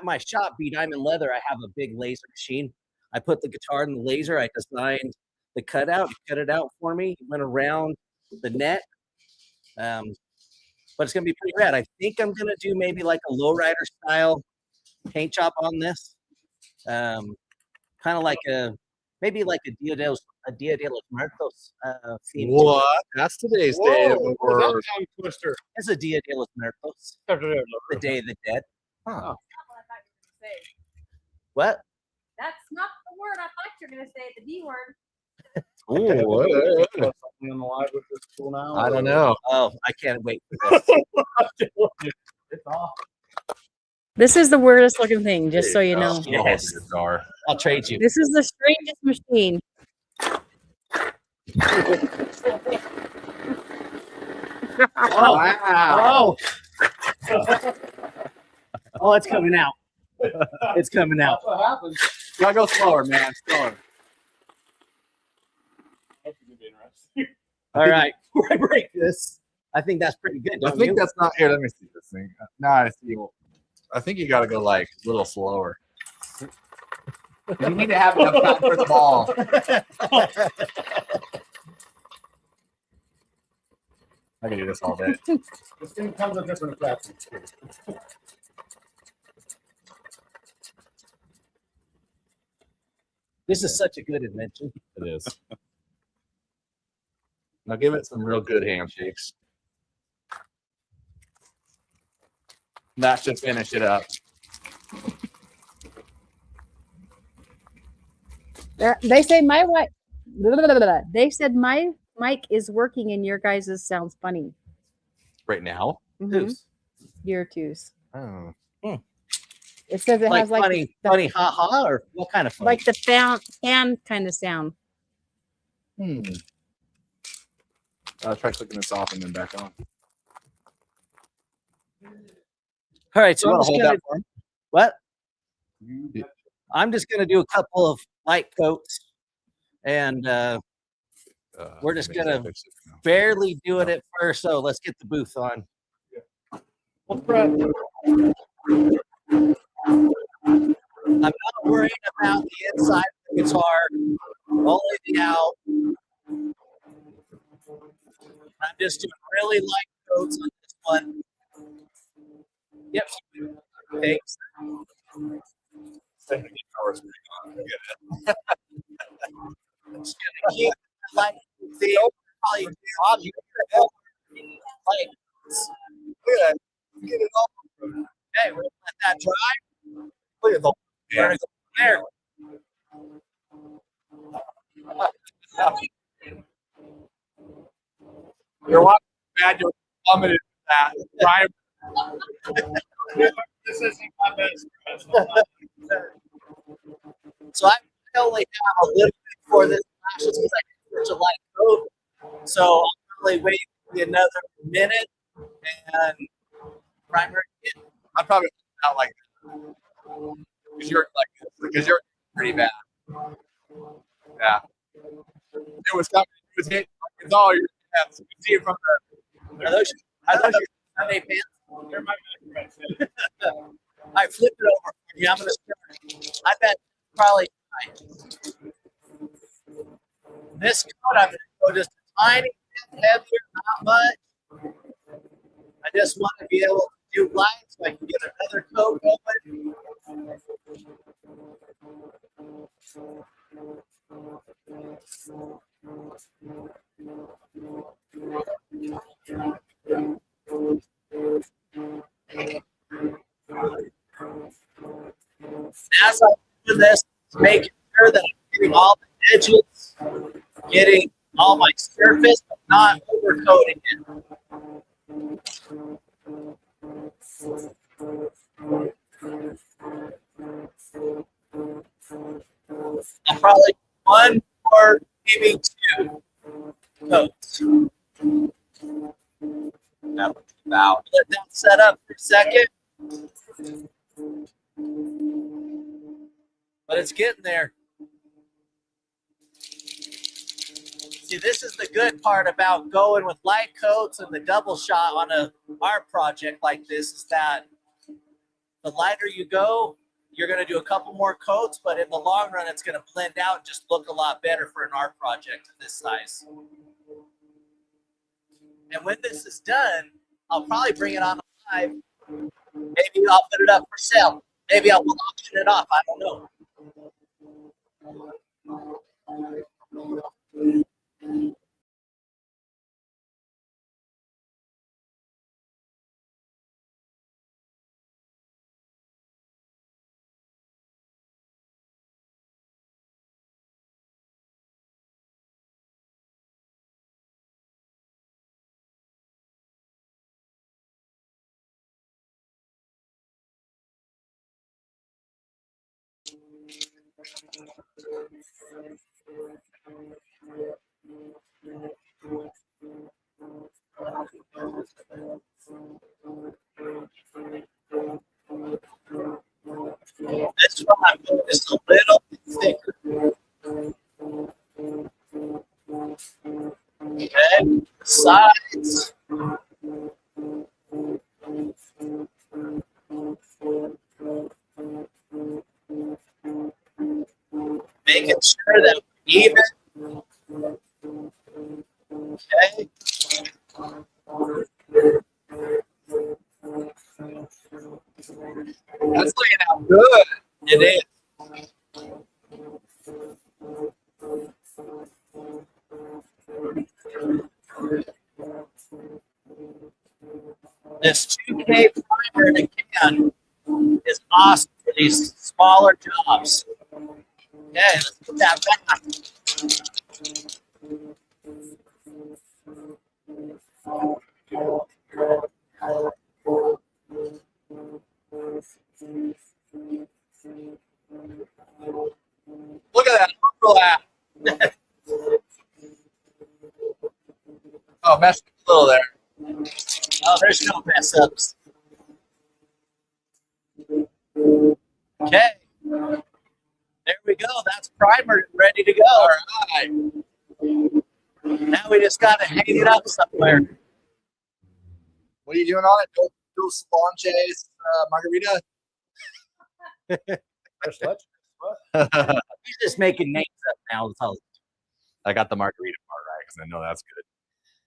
my shop, B Diamond Leather, I have a big laser machine. I put the guitar in the laser. I designed the cutout. He cut it out for me. Went around the net. But it's gonna be pretty rad. I think I'm gonna do maybe like a lowrider style paint job on this. Kind of like maybe like a Dia de los Muertos theme. What? That's today's day of the Whoa, that word. tongue twister. It's a Dia de los Muertos, the Day of the Dead. Huh. Not what I thought you were going to say. What? That's not the word I thought you were going to say, the D word. Ooh, what? Something on the live with this tool now? I don't know. Oh, I can't wait for this. It's off. This is the weirdest looking thing, just so you know. Yes. Guitar. I'll trade you. This is the strangest machine. Oh, oh, it's coming out. It's coming out. That's what happens. Gotta go slower, man. Slower. That's gonna be interesting. All right, before I break this, I think that's pretty good. I Don't think you? that's not here. Let me see this thing. Now I see. I think you gotta go like a little slower. You need to have enough time for the ball. I can do this all day. This thing comes with different effects. This is such a good invention. It is. Now give it some real good handshakes. That should finish it up. They say my wife. They said my mic is working and your guys' sounds funny. Right now. Mhm. Who's? Your twos. Oh. It says it Like has like funny, the, funny, ha ha, or what kind of funny? like the fan kind of sound. I'll try clicking this off and then back on. All right, so You I'm want to just hold gonna that for him? what? You did. I'm just gonna do a couple of light coats, and we're just make sure I gonna fix it now. barely do it at first. So let's get the booth on. I'm not worried about the inside of the guitar, only the out. I'm just doing really light coats on this one. Yep. Thanks. Second guitar's on. Just gonna keep the light thing. Probably light. Good. Get it off. Okay, we're gonna let that dry. Look at the We're gonna go there. You're watching bad. You're plummeted with that. Brian. This isn't my best. So I only have a little bit for this lashes because I have such a light coat. So I'll probably wait maybe another minute and primer it. I'm probably not like that. Because you're pretty bad. Yeah. It was coming. It was hitting. It's all your hands. You can see it from Are those your Sunday pants? They're my best friends. I flip it over for you. I'm gonna start. I bet probably this coat I'm gonna go just a tiny bit heavier, not much. I just want to be able to do light so I can get another coat going. As I do this, making sure that I'm getting all the edges, getting all my surface, but not overcoating it. And probably one or maybe two coats. That would be about. Let that set up for a second. But it's getting there. See, this is the good part about going with light coats and the double shot on a art project like this is that the lighter you go, you're going to do a couple more coats, but in the long run, it's going to blend out and just look a lot better for an art project of this size. And when this is done, I'll probably bring it on live. Maybe I'll put it up for sale. Maybe I will auction it off. I don't know. This one I'm going just a little bit thicker. Okay, sides. Making sure that we're even. Okay. That's laying out good. It is. This 2K primer in a can is awesome for these smaller jobs. Okay, let's put that back. Look at that overlap. Oh, messed a little there. Oh, there's no mess ups. Okay. There we go. That's primer ready to go. All right. Now we just got to hang it up somewhere. What are you doing on it? Dos Lanches margarita? He's just making names up now. That's all. I got the margarita part right because I know that's good.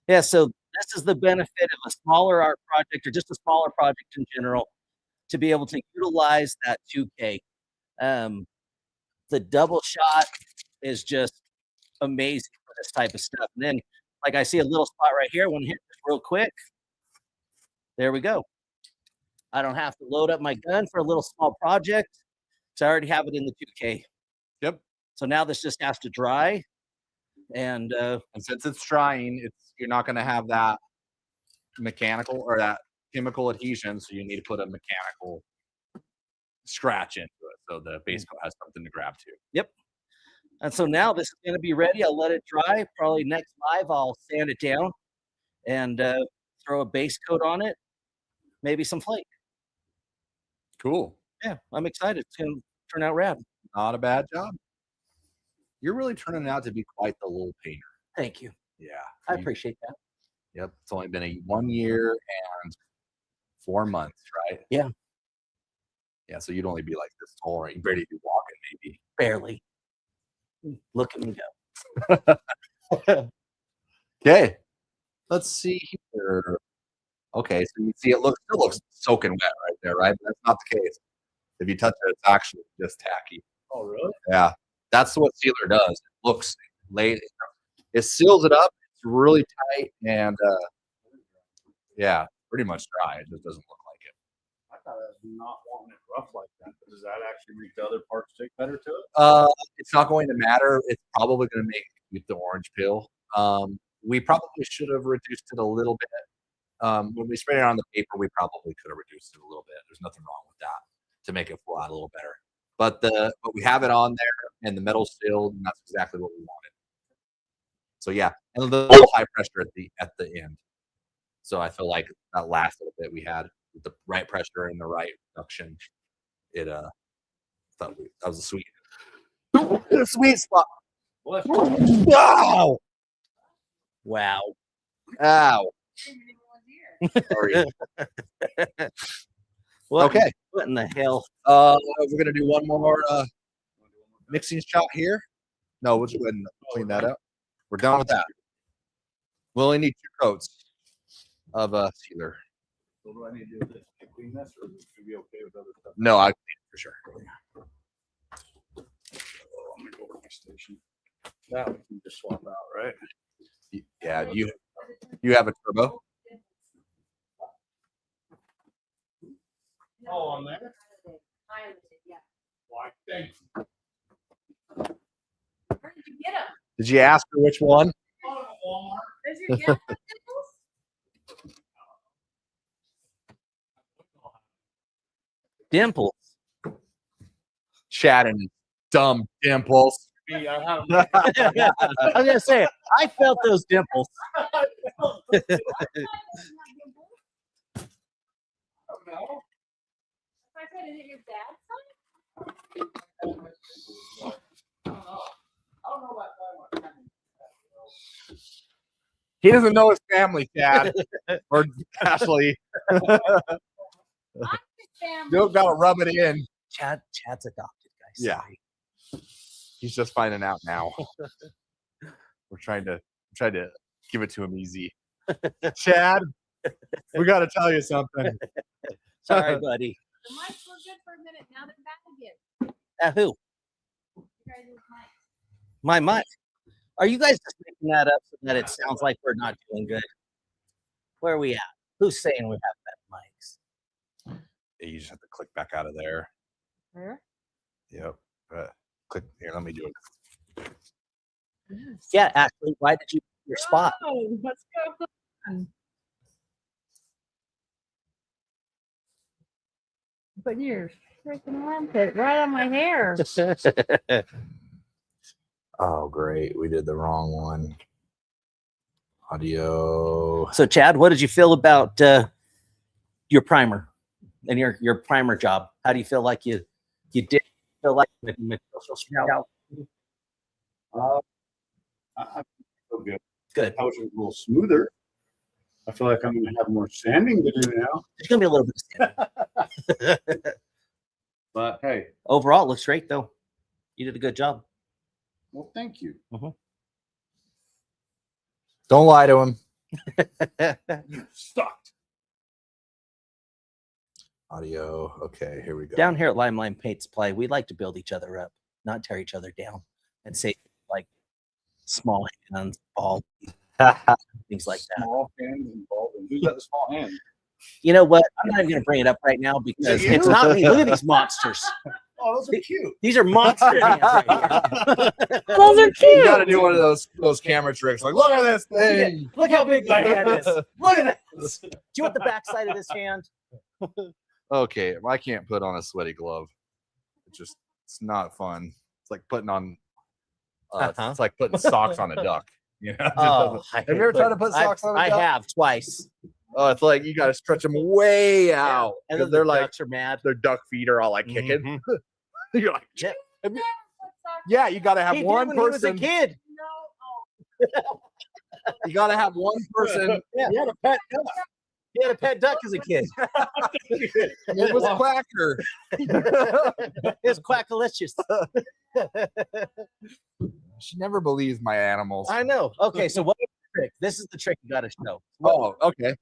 Yeah, so this is the benefit of a smaller art project or just a smaller project in general to be able to utilize that 2K. The double shot is just amazing for this type of stuff. And then, like I see a little spot right here. I want to hit this real quick. There we go. I don't have to load up my gun for a little small project because I already have it in the 2K. Yep. So now this just has to dry. And since it's drying, you're not going to have that mechanical or that chemical adhesion, so you need to put a mechanical scratch into it so the base coat has something to grab to. Yep. And so now this is going to be ready. I'll let it dry. Probably next live, I'll sand it down and throw a base coat on it. Maybe some flake. Cool. Yeah, I'm excited. It's going to turn out rad. Not a bad job. You're really turning out to be quite the little painter. Thank you. Yeah. I appreciate that. Yep. It's only been 1 year and 4 months, right? Yeah. Yeah. So you'd only be like this tall, right? You'd barely be walking, maybe. Barely. Look at me go. Okay. Let's see here. Okay. So you see it still looks soaking wet right there, right? But that's not the case. If you touch it, it's actually just tacky. Oh, really? Yeah. That's what sealer does. It looks late. It seals it up. It's really tight and yeah, pretty much dry. It just doesn't look like it. I thought I was not wanting it rough like that. Does that actually make the other parts take better to it? It's not going to matter. It's probably going to make with the orange peel. We probably should have reduced it a little bit. When we sprayed it on the paper, we probably could have reduced it a little bit. There's nothing wrong with that to make it flow out a little better. But we have it on there and the metal's sealed, and that's exactly what we wanted. So yeah, and the little high pressure at the end. So I feel like that last little bit we had with the right pressure and the right reduction, that was a sweet spot. Wow! Wow! Ow! Sorry. Okay. What in the hell? We're gonna do one more mixing shot here. No, we'll just go ahead and clean that up. We're done with that. We'll only need 2 coats of sealer. So do I need to do this to clean this, or is it be okay with other stuff? No, I clean it for sure. Oh, I'm gonna go over to my station. That we can just swap out, right? Yeah, you have a turbo. Oh, on there? Yeah. Why? Thanks. Where did you get them? Did you ask her which one? Walmart. Does your dad have Dimples. dimples? Chad and dumb dimples. Me, I have. I was gonna say, I felt those dimples. If I said, is it your dad's son? I don't know about that. He doesn't know his family, Chad or Ashley. I'm his family. You gotta rub it in. Chad's adopted, guys. Yeah. He's just finding out now. We're trying to give it to him easy. Chad, we got to tell you something. Sorry, buddy. The mics were good for a minute. Now they're back again. Who? You guys' mics. My mic. Are you guys just making that up so that it sounds like we're not doing good? Where are we at? Who's saying we have bad mics? Yeah, you just have to click back out of there. Where? Yep. Click here. let me do it. Yeah, Ashley, why did you pick your spot? Oh, what's going on? But your freaking armpit right on my hair. Oh, great. We did the wrong one. Audio. So, Chad, what did you feel about your primer and your primer job? How do you feel like you did feel like material sprout? I feel good. Good. I wish it was a little smoother. I feel like I'm going to have more sanding to do now. There's gonna be a little bit of sanding. But hey, Overall, it looks great though. You did a good job. well, thank you. Don't lie to him. You sucked. Audio. Okay, here we go. Down here at Limelight Paint Supply, we like to build each other up, not tear each other down, and say like small hands, ball, things like that. Small hands involved. Who's got the small hand? You know what? I'm not even going to bring it up right now because it's not me. Look at these monsters. Oh, those are cute. These are monster hands right here. Those are You cute. got to do one of those camera tricks. Like, look at this thing. Look how big my hand is. Look at this. Do you want the backside of this hand? Okay, I can't put on a sweaty glove. It's not fun. It's like putting on. It's like putting socks on a duck. You know? Oh, Have you ever tried to put socks on a I duck? have twice. Oh, it's like you got to stretch them way out. And Because then they're the like ducks are mad. their duck feet are all like kicking. You're like, Yep. yeah, you got to have He one did when he was a person. kid. You got to have one person. Yeah. You had a pet duck. He had a pet duck as a kid. It was Quacker. It was quackalicious. She never believes my animals. I know. Okay, so what is the trick? This is the trick you got to show. Oh, okay.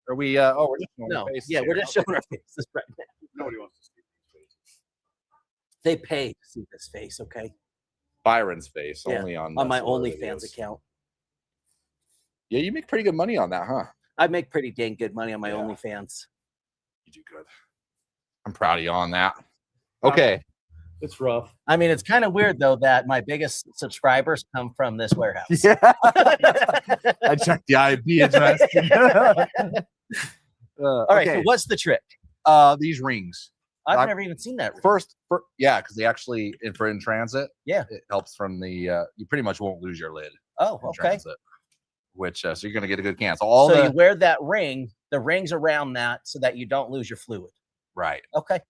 Are we? We're just showing No, our faces yeah, here. we're just showing our faces right now. Nobody wants to see these faces. They pay to see this face, okay? Byron's face Yeah, only on my the Solar OnlyFans videos. account. Yeah, you make pretty good money on that, huh? I make pretty dang good money on my Yeah. OnlyFans. You do good. I'm proud of you on that. Okay. It's rough. I mean, it's kind of weird though that my biggest subscribers come from this warehouse. Yeah. I checked the IP address. All right, okay. so what's the trick? These rings. I've never even seen that. Yeah, because they actually in transit. Yeah. It helps from the. You pretty much won't lose your lid. Oh, in okay. transit, which so you're gonna get a good can. So So you wear that ring, the rings around that, so that you don't lose your fluid. right. Okay.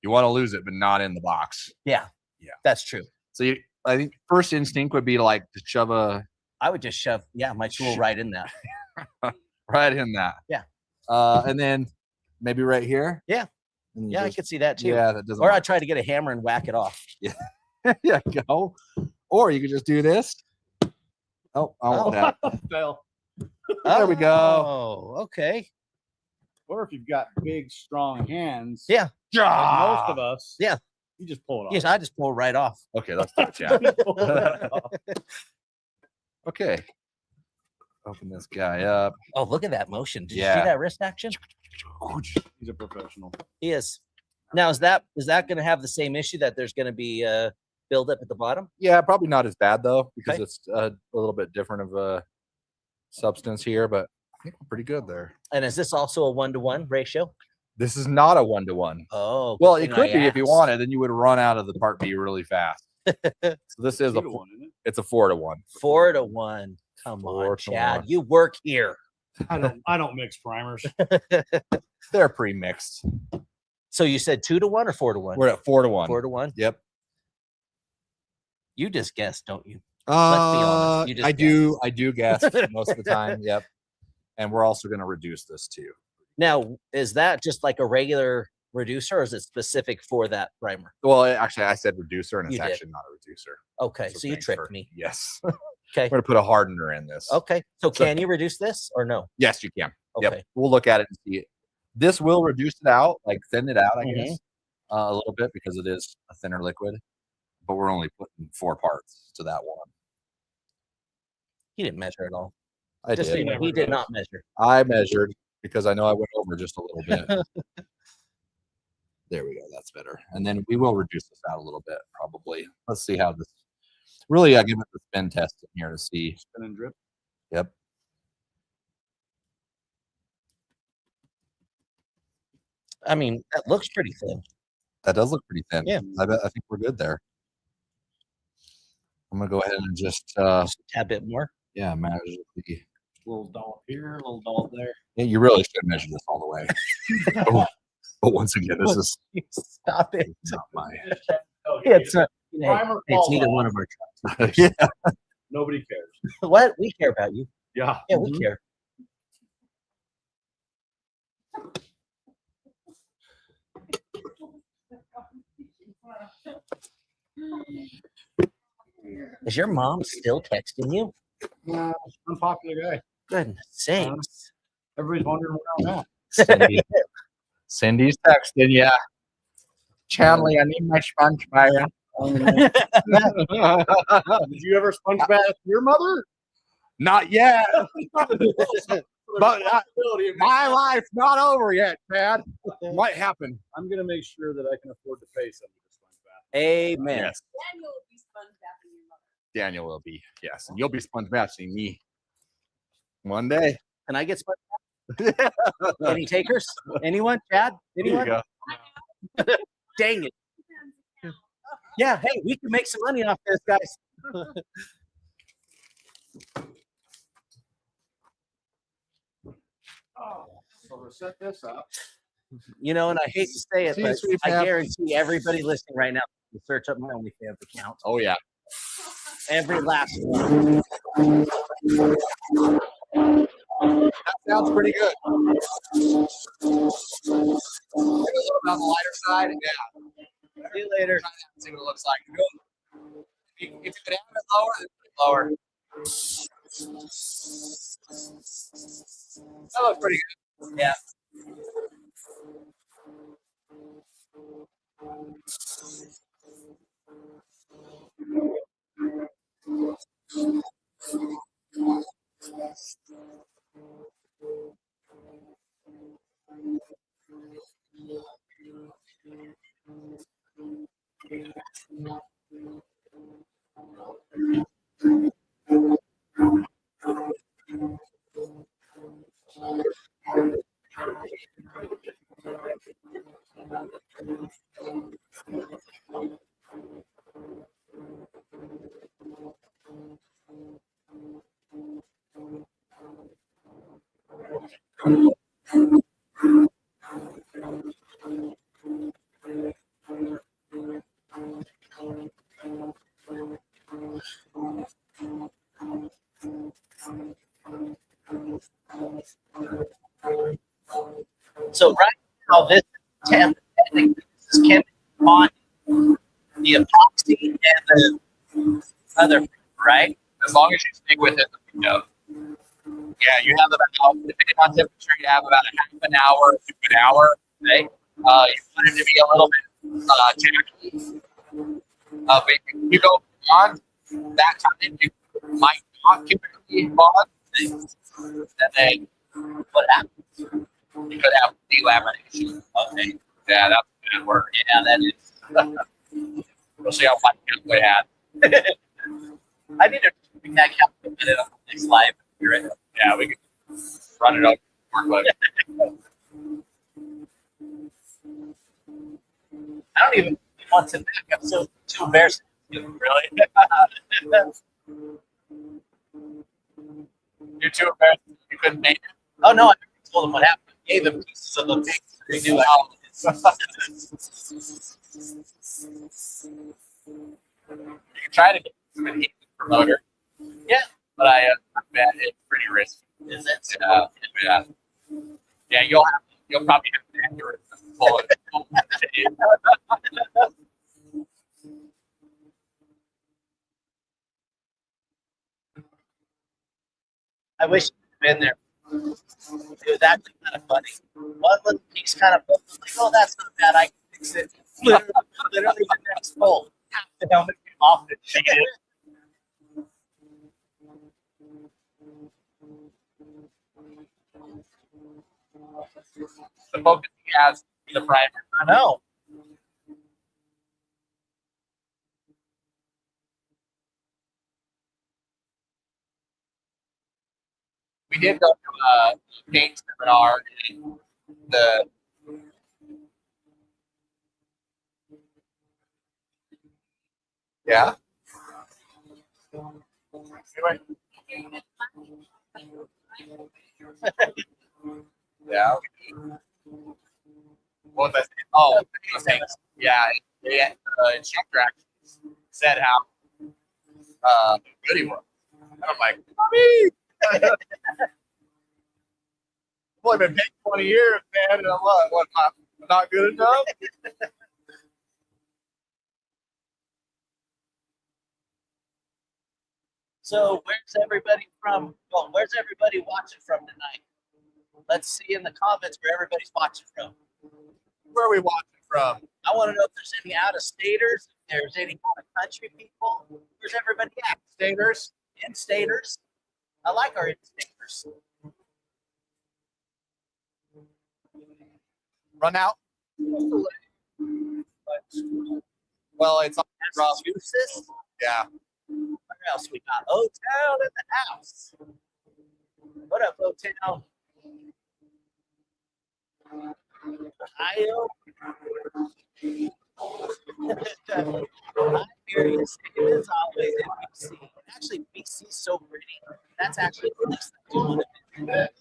You want to lose it, but not in the box. Yeah. Yeah. That's true. So I think first instinct would be like to shove I would just shove, my tool right in that. right in that. Yeah. And then maybe right here. Yeah. And you Yeah, I just- could see that too. Yeah, that doesn't. Or I work. try to get a hammer and whack it off. Yeah, go. Or you could just do this. Oh, I want that. Fell. There we go. Oh, okay. Or if you've got big, strong hands. Yeah. Like most of us. Yeah. You just pull it off. Yes, I just pull right off. Okay, let's do it, yeah. Pull it off. Okay. Open this guy up. Oh, look at that motion. Did you Yeah. see that wrist action? He's a professional. He is. Now, is that going to have the same issue that there's going to be buildup at the bottom? Yeah, probably not as bad though, because Okay. it's a little bit different of a substance here, but I think we're pretty good there. And is this also a 1-to-1 ratio? This is not a 1-to-1. Oh, Well, good it thing could I be if you asked. wanted, then you would run out of the part B really fast. So this is 2-to-1, isn't it? it's a 4-to-1. 4-to-1. Come 4 on, to Chad. 1. You work here. I don't mix primers. They're pre-mixed. So you said 2-to-1 or 4-to-1? We're at 4-to-1. 4-to-1. Yep. You just guessed, don't you? honest, you just I do guess most of the time. Yep. And we're also going to reduce this too. Now, is that just like a regular reducer, or is it specific for that primer? Well, actually, I said reducer, and it's You did. actually not a reducer. Okay, so you thanks tricked for- me. Yes. Okay. We're going to put a hardener in this. Okay, so So- can you reduce this or no? Yes, you can. Okay. Yep. We'll look at it and see it. This will reduce it out, like thin it out, I Mhm. guess, a little bit because it is a thinner liquid. But we're only putting 4 parts to that one. He didn't measure at all. I Just so you did. know, he did not measure. I measured because I know I went over just a little bit. There we go. That's better. And then we will reduce this out a little bit, probably. Let's see how this. Really, I give it the spin test in here to see. Spin and drip. Yep. I mean, that looks pretty thin. That does look pretty thin. Yeah. I think we're good there. I'm gonna go ahead and just Just a tad bit more. yeah, magically. A little dollop here, a little dollop there. Yeah, you really should measure this all the way. but once again, this is Stop it. not my. Yeah, it's not. Hey, Primer it's falls neither off. one of our trucks. Yeah. Nobody cares. What? We care about you. Yeah. Yeah, we care. Is your mom still texting you? Unpopular guy. Goodness sakes. Everybody's wondering where I'm at. Cindy's texting, yeah. Chanley, I need my sponge, Byron. Did you ever sponge bath your mother? Not yet. But my life's not over yet, Chad. What happened? I'm gonna make sure that I can afford to pay somebody to sponge bath. Amen. Yes, Daniel will be sponge bathing your mother. Daniel will be. Yes, and you'll be sponge bathing me one day. Can I get sponge bath? Any takers? Anyone? Chad? There you Anyone? go. Dang it. Yeah, hey, we can make some money off this, guys. So to set this up, You know, and I hate to say it, See, but sweet I pap. guarantee everybody listening right now can search up my OnlyFans account. Oh yeah. Every last one. That sounds pretty good. Maybe a little bit on the lighter side. Yeah. See you later. Try that and see what it looks like. If you could have it lower, then put it lower. That looks pretty good. Yeah. So right now, this technically this is chemical bonding, the epoxy and the other, right? As long as you stick with it, you know. Yeah, you have about, depending on temperature, you have about a half an hour to an hour. Right? You want it to be a little bit tacky. But if you go beyond that time, you might not typically bond. And then what happens? You could have delamination. Okay. Yeah, that's bad work. Yeah, that is. We'll see how much we had. I need to bring that calculator on the next live. You're right. Yeah, we can run it up. Workload. I don't even want to back up. So too embarrassing. Really? You're too embarrassed you couldn't make it. Oh no, I told them what happened. I gave them pieces of the things they knew how. You can try to get some heat promoter. Yeah. But I bet it's pretty risky. Is it? Yeah. Yeah, you'll probably have to accurate pull it. I wish you'd been there. It was actually kind of funny. One little piece kind of broke. I'm like, oh, that's not bad. I can fix it. Literally the next pull. Half the helmet came off and shaded. The focus he has the primer. I know. we did go to a paint seminar in the yeah. Anyway, yeah. What was I saying? Oh, thanks. Yeah, the instructor actually said how good he was. And I'm like, Mommy! Well, I've been paid 20 years, man, and I'm what not good enough? So where's everybody from? Well, where's everybody watching from tonight? Let's see in the comments where everybody's watching from. Where are we watching from? I want to know if there's any out of staters, if there's any out of country people. Where's everybody at? Staters? In staters. I like our in staters. Run out? Well, it's on rough. Massachusetts. Yeah. What else we got? O-Town in the house. What up, O-Town? Ohio. I hear you. It is always in BC. Actually, BC's so pretty. That's actually the place that you want to visit.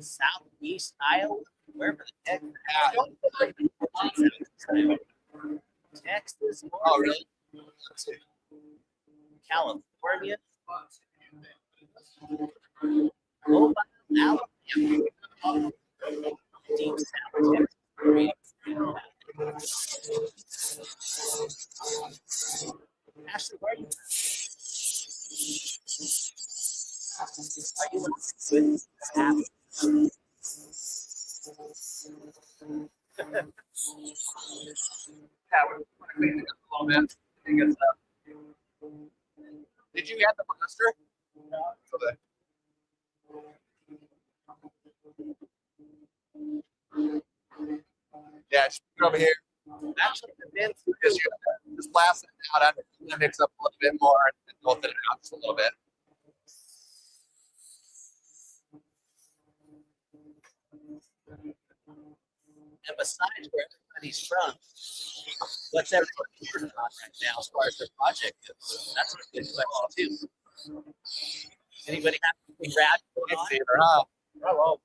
Southeast Iowa, wherever the heck. Texas. Oh, really? California. Mobile, Alabama. Deep South Texas. Ashley, where are you? Are you with app? Yeah, we're cleaning it up a little bit. Did you get the monster? No. Okay. Yeah, just put it over here. Actually, the men's Because you just blast it out. I'm going to mix up a little bit more and go thin it out just a little bit. and besides where everybody's from, what's everybody working on right now as far as their project goes? That's a good question too. Anybody have anything rad going on? Hello.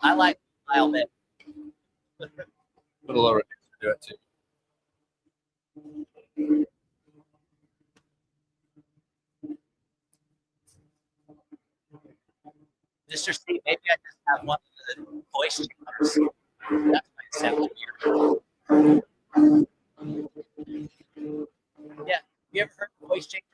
I like Lyle bit. Put a little bit to do it too. Mr. Steve, maybe I just have one of the voice chambers. That's my 7 year. Yeah, you ever heard of voice changer?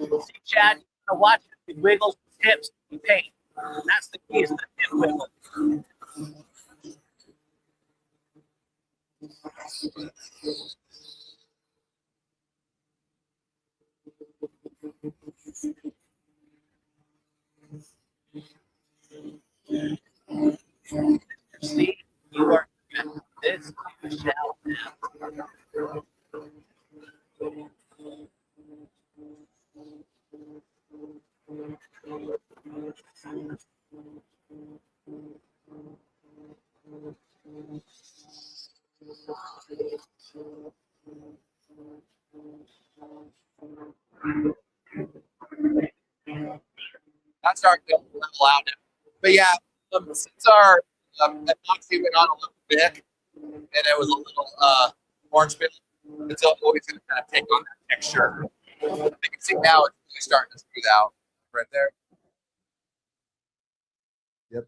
See, Chad, you gotta watch it. He wiggles his hips in paint. That's the key, is the hip wiggle. See, you are good. This you shall have. That's starting to level out now. But yeah, Since our epoxy went on a little bit, and it was a little orange bit, it's always going to kind of take on that texture. You can see now it's really starting to smooth out right there. Yep.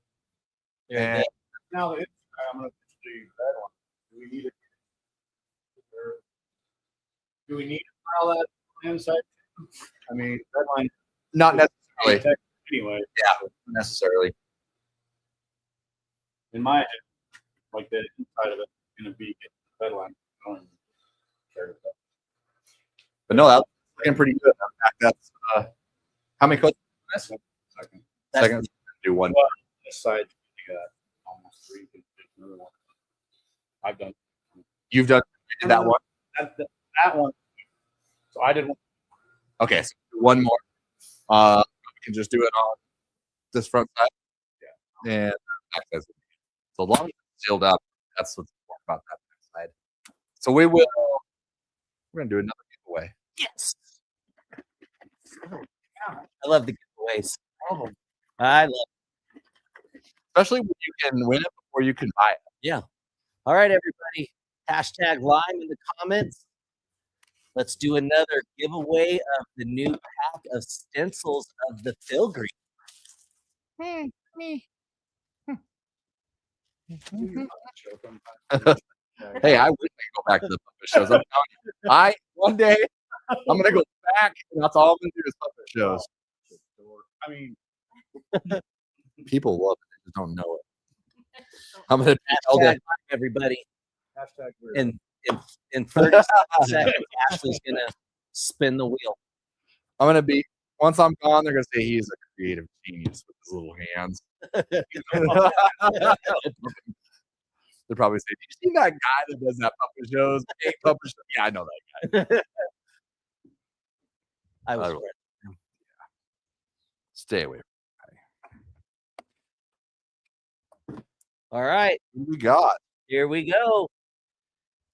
And Now the I'm going to do that one. Do we need it? Do we need to file that inside? I mean, that line. not necessarily. Anyway. Yeah, not necessarily. In my head, like the inside of it is going to be that line. I don't even care about that. But no, that's looking pretty good. In fact, that's how many coats? Second. Second. Do one. This side, you got almost 3. You can pick another one. I've done. You've done that one. That one. So I did one. Okay, so one more. We can just do it on this front side. Yeah. And back side. So long as it's sealed up, that's what's important about that back side. So we're gonna do another giveaway. Yes. I love the giveaways. I love it. Especially when you can win it before you can buy it. Yeah. All right, everybody. Hashtag Lime in the comments. Let's do another giveaway of the new pack of stencils of the Phil Green. Me. Hey, I wish I could go back to the puppet shows. I'm telling you, one day I'm gonna go back, and that's all I'm gonna do is puppet shows. I mean, People love it, they just don't know it. I'm gonna tell Hashtag them. Lime, everybody. hashtag weird. In 30 seconds, Ashley's gonna spin the wheel. I'm gonna be once I'm gone. They're gonna say he's a creative genius with his little hands. They'll probably say, "Did you see that guy that does that puppet shows? Hey, puppet show? Yeah, I know that guy." I was I will. Stay away. all right. What we got? Here we go.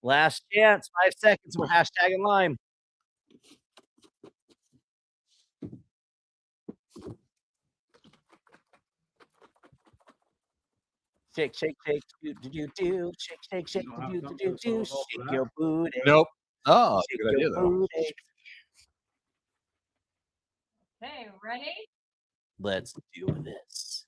Last chance, 5 seconds. We're hashtagging Lime. Shake, shake, shake, do do do do. Shake, shake, shake, do do do do. Shake your booty. Nope. Oh, Shake good idea your though. booty. Okay, ready? Let's do this.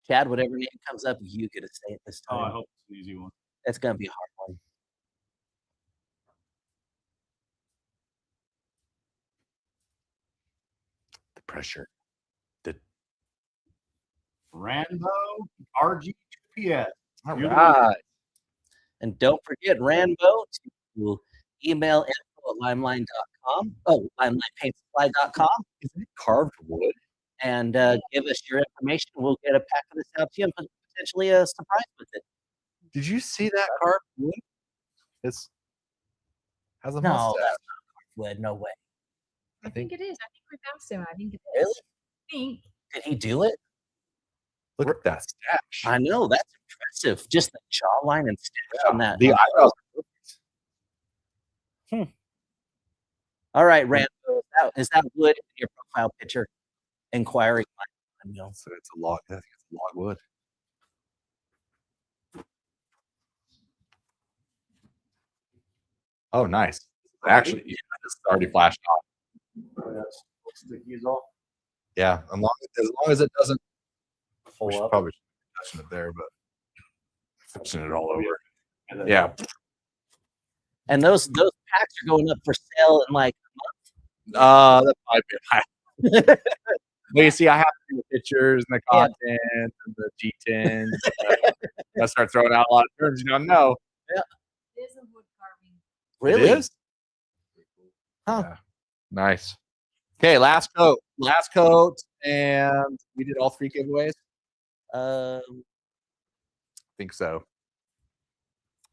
Chad, whatever name comes up, you get to say it this Oh, I time. hope it's an easy one. That's gonna be a hard one. The pressure. Rambo RG2PS. All You- right. And don't forget, Rambo, to email info@limeline.com. Oh, limelinepaintsupply.com. Isn't it carved wood? And give us your information. We'll get a pack of this out to you and potentially a surprise with it. Did you see that carved wood? It's has a No, mustache. that's not wood. No way. I think it is. I think we've asked him. I think it is. Really? I think. Did he do it? Look at that stash. I know. That's impressive. Just the jawline and stash on that. The eyebrows. All right, Rambo. Is that wood in your profile picture? Inquiring. So it's a log. I think it's a log wood. Oh, nice. Actually, yeah, it's already flashed off. That's sticky as all. Yeah, as long as it doesn't. Pull We should up. probably be touching it there, but touching it all over. And then- Yeah. And those packs are going up for sale in like That might be high. Well, you see, I have to do the pictures and the Yeah. content and the G10. I start throwing out a lot of terms you don't know. It is a wood carving. really. It is? Huh. Yeah. Nice. Okay, last coat. Last coat. And we did all 3 giveaways? I think so.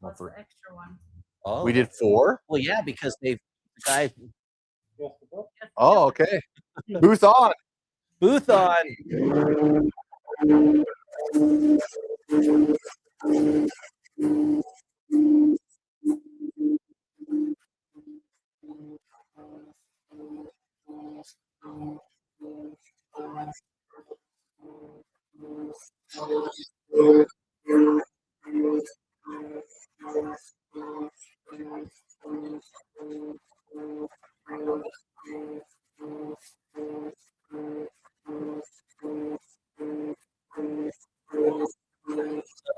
All What's the 3. extra one? Oh, We did 4? well, yeah, because the guy Oh, okay. Booth on. booth on. So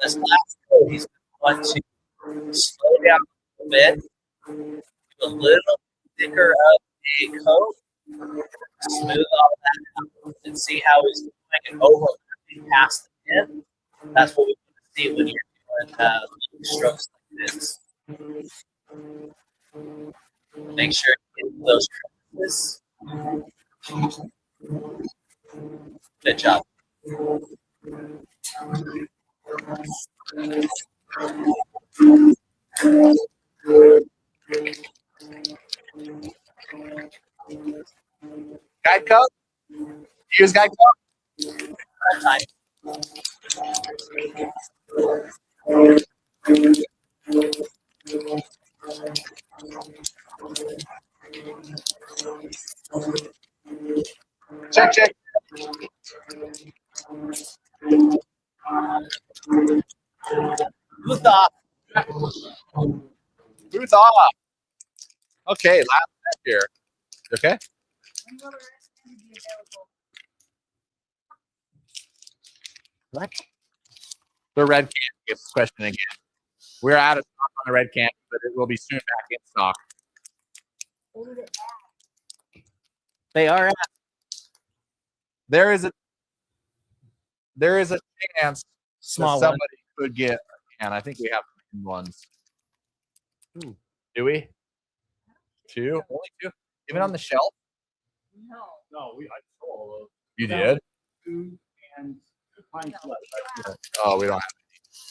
this last coat, he's going to slow down a little bit, do a little thicker of a coat, smooth all that out, and see how he's doing and overlapping past the pin. That's what we want to see when you're doing strokes like this. Make sure you get those crevices. Good job. Guide coat? Use guide coat? Time. Check. Booth off. Booth off. Okay, last step here. Okay. When will the rest of them be available? What? The red can. Get the question again. We're out of stock on the red can, but it will be soon back in stock. Ordered it back. They are at There is a chance small that one. somebody could get a can. I think we have ones. Do we? Two? Only two? Even on the shelf? No. No, I saw those. You No. did? 2 and 2 pints left. Oh, we don't have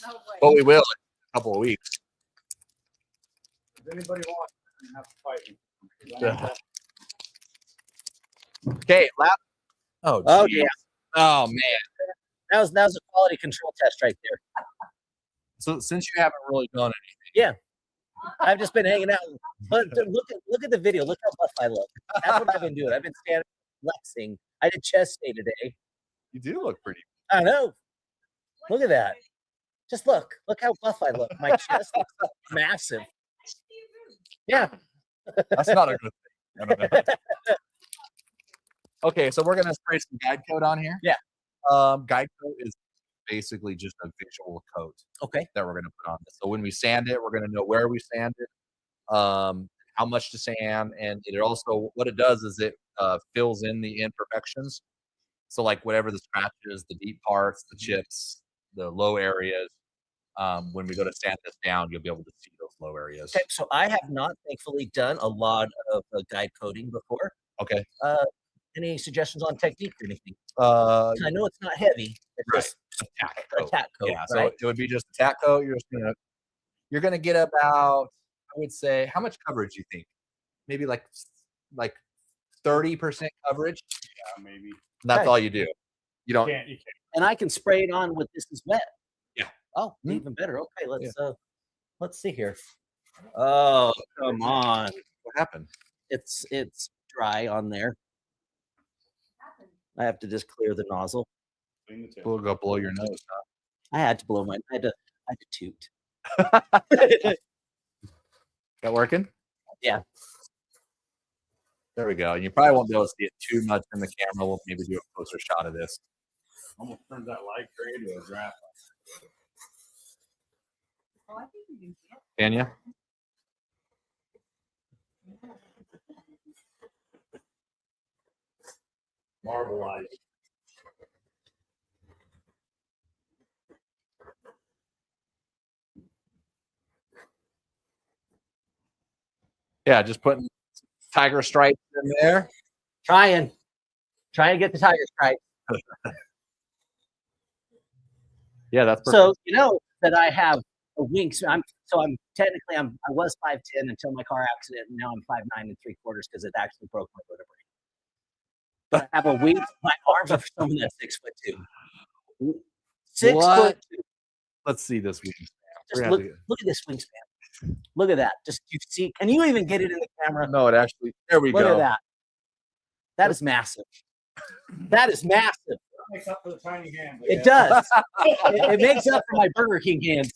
No way. but we will in a couple of weeks. If anybody wants, you have to fight me. Okay, last. Oh, geez. yeah. Oh man. That was a quality control test right there. So since you haven't really done anything, I've just been hanging out. But look at the video. Look how buff I look. That's what I've been doing. I've been standing flexing. I did chest day today. you do look pretty. I know. Look at that. Just look. Look how buff I look. My chest looks massive. Yeah. That's not a good thing. No. Okay, so we're gonna spray some guide coat on here. Yeah. Guide coat is basically just a visual coat Okay. that we're gonna put on this. So when we sand it, we're gonna know where we sanded, how much to sand, and it also what it does is it fills in the imperfections. So like whatever the scratches, the deep parts, the chips, the low areas. When we go to sand this down, you'll be able to see those low areas. Okay. So I have not, thankfully, done a lot of guide coding before. Okay. Any suggestions on technique or anything? Uh, I know it's not heavy. It's Right. just tack a coat. tack coat, Yeah, so right? it would be just a tack coat. You're gonna get about, I would say, how much coverage do you think? Maybe like 30% coverage. Yeah, maybe. That's Okay. all you do. You don't. You can't. And I can spray it on with this is wet. Yeah. Oh, Mhm. even better. Okay, let's see here. Oh, come on. What happened? It's dry on there. I have to just clear the nozzle. Clean the tip. We'll go blow your nose. I had to blow my I had to toot. That working? Yeah. There we go. You probably won't be able to see it too much in the camera. We'll maybe do a closer shot of this. Almost turns that light gray to a draft. Oh, I think you can see it. Can you? Marbleized. Yeah, just putting tiger stripes in there. Trying to get the tiger stripe. Yeah, that's perfect. So you know that I have a wingspan. I was 5'10" until my car accident, and now I'm 5'9" and 3/4 because it actually broke my vertebrae. But I have a wing. My arms are for someone that's 6'2". 6'2". What? Let's see this wingspan. Just look at this wingspan. Look at that. Just you see? Can you even get it in the camera? No, it actually. There we Look go. at that. That is massive. That is massive. makes up for the tiny hands. I It guess. does. It makes up for my Burger King hands.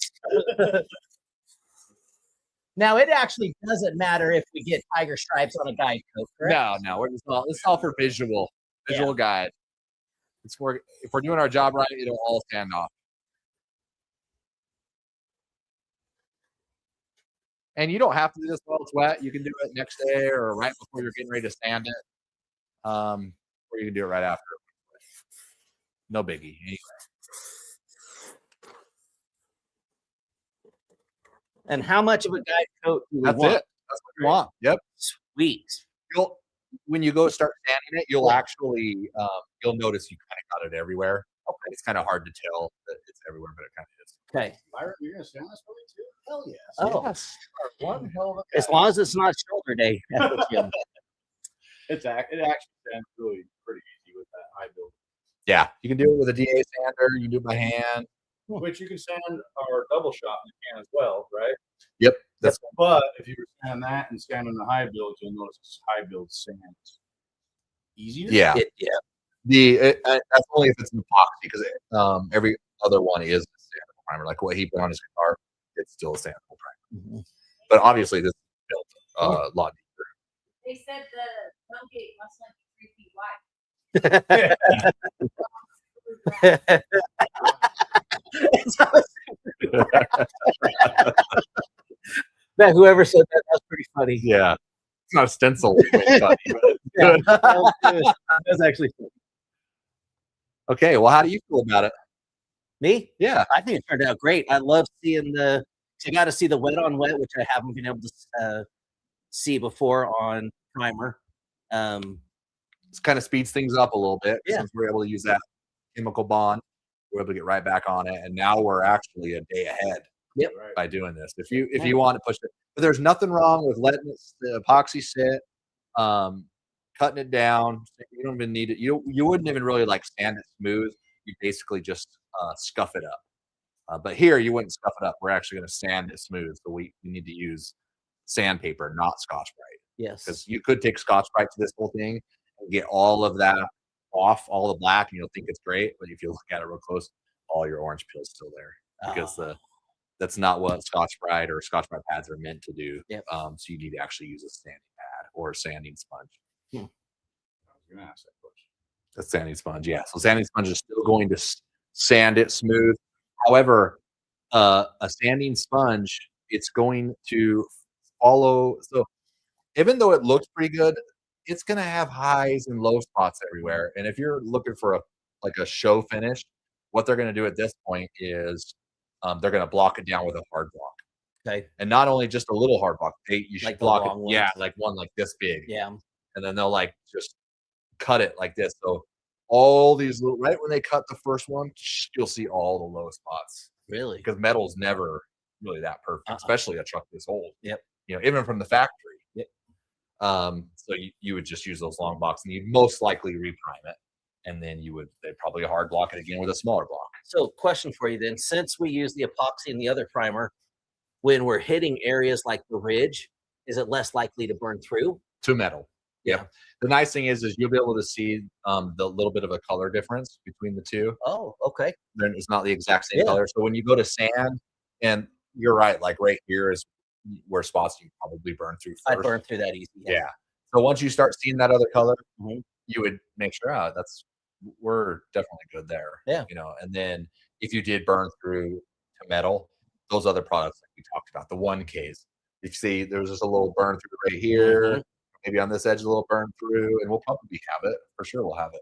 Now, it actually doesn't matter if we get tiger stripes on a guide coat, correct? No, we're just all, it's all for visual guide. It's for if we're doing our job right, it'll all stand off. And you don't have to do this while it's wet. You can do it next day or right before you're getting ready to sand it. Or you can do it right after. No biggie. Anyway. And how much of a guide coat do we That's want? it. That's what you want. Yep. Sweet. When you go start sanding it, you'll actually you'll notice you kind of got it everywhere. Okay. It's kind of hard to tell that it's everywhere, but it kind of is. Okay. Byron, you're gonna sand this for me too? Hell yes. Oh. Yes. One hell of a As guy. long as it's not shoulder day at the gym. It actually sands really pretty easy with that high build. Yeah, you can do it with a DA sander. You can do it by hand. Which you can sand our double shot in the can as well, right? Yep. That's But if you sand that and sand in the high build, you'll notice it's high build sands easier. yeah. Yeah. That's only if it's an epoxy because every other one is a sandable primer. Like what he put on his guitar, it's still a sandable primer. Mhm. But obviously, this is built a lot deeper. They said the tailgate must only be 3 feet wide. Man, whoever said that, that's pretty funny. Yeah, it's not a stencil. Funny, but it's Yeah, good. that's actually funny. Okay, well, how do you feel about it? Me? Yeah, I think it turned out great. I love seeing I got to see the wet on wet, which I haven't been able to see before on primer. this kind of speeds things up a little bit Yeah. since we're able to use that chemical bond. We're able to get right back on it, and now we're actually a day ahead. Yep. Right. By doing this, if you want to push it, but there's nothing wrong with letting the epoxy sit, cutting it down. You don't even need it. You wouldn't even really like sand it smooth. You basically just scuff it up. But here you wouldn't scuff it up. We're actually going to sand it smooth. So we need to use sandpaper, not Scotch-Brite, Yes. because you could take Scotch-Brite to this whole thing and get all of that off, all the black, and you'll think it's great. But if you look at it real close, all your orange peel's still there because that's not what Scotch-Brite or Scotch-Brite pads are meant to do. Yep. So you need to actually use a sanding pad or a sanding sponge. I was gonna ask that question. A sanding sponge, yeah. So sanding sponge is still going to sand it smooth. However, a sanding sponge, it's going to follow. So even though it looks pretty good, it's going to have highs and low spots everywhere. And if you're looking for a show finish, what they're going to do at this point is they're going to block it down with a hard block. Okay. And not only just a little hard block, you should Like the block long it. Yeah, ones? like one like this big. Yeah. And then they'll just cut it like this. So all these little, right when they cut the first one, you'll see all the low spots Really? because metal's never really that perfect, especially a truck this old. Yep. Even from the factory. Yep. So you would just use those long blocks and you'd most likely reprime it. And then they'd probably hard block it again with a smaller block. So, question for you then: since we use the epoxy and the other primer, when we're hitting areas like the ridge, is it less likely to burn through? To metal. Yeah. The nice thing is you'll be able to see the little bit of a color difference between the two. Oh, okay. Then it's not the exact same Yeah. color. So when you go to sand, and you're right, like right here is where spots you probably burn through first. I'd burn through that easy. Yeah. So once you start seeing that other color, Mhm. you would make sure we're definitely good there. Yeah. And then if you did burn through to metal, those other products like we talked about, the 1Ks, you see there's just a little burn through right here, Mhm. maybe on this edge a little burn through, and we'll probably have it for sure. We'll have it.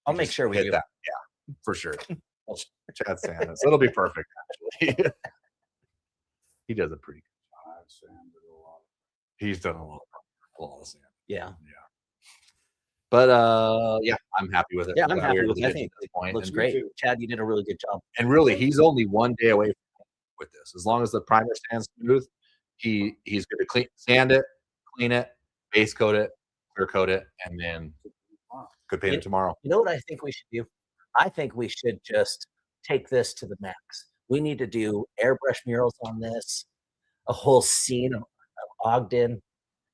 I'll make sure we hit do. that. Yeah, for sure. I'll chat sand it. So it'll be perfect actually. He does a pretty good I've sanded a lot. He's done a lot of sand. Yeah. But yeah, I'm happy with it. Yeah, I'm Glad happy we were with it. able I to get think to this it point. looks And great. Chad, you did a really good job. And really, he's only one day away with this. As long as the primer stands smooth, he's going to sand it, clean it, base coat it, clear coat it, and then could paint it tomorrow. You know what I think we should do? I think we should just take this to the max. We need to do airbrush murals on this, a whole scene of Ogden,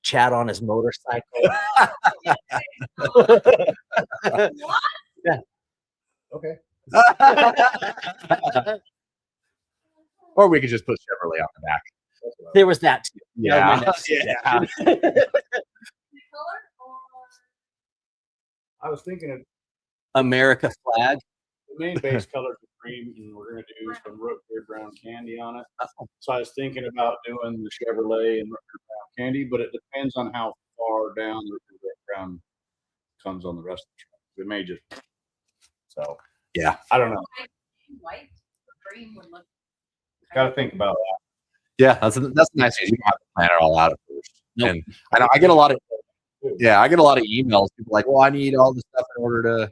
Chad on his motorcycle. Okay. Or we could just put Chevrolet on the back. There was that too. That was my Yeah. next Yeah. suggestion. Color or I was thinking of America flag. the main base color is cream, and we're gonna do some root beer brown candy on it. So I was thinking about doing the Chevrolet and root beer brown candy, but it depends on how far down the root beer brown comes on the rest of the truck. We may just so Yeah. I don't know. white, cream would look. Got to think about that. Yeah, that's nice. You don't have to plan it all out at first. Nope. And I know I get a lot of emails. People like, well, I need all this stuff in order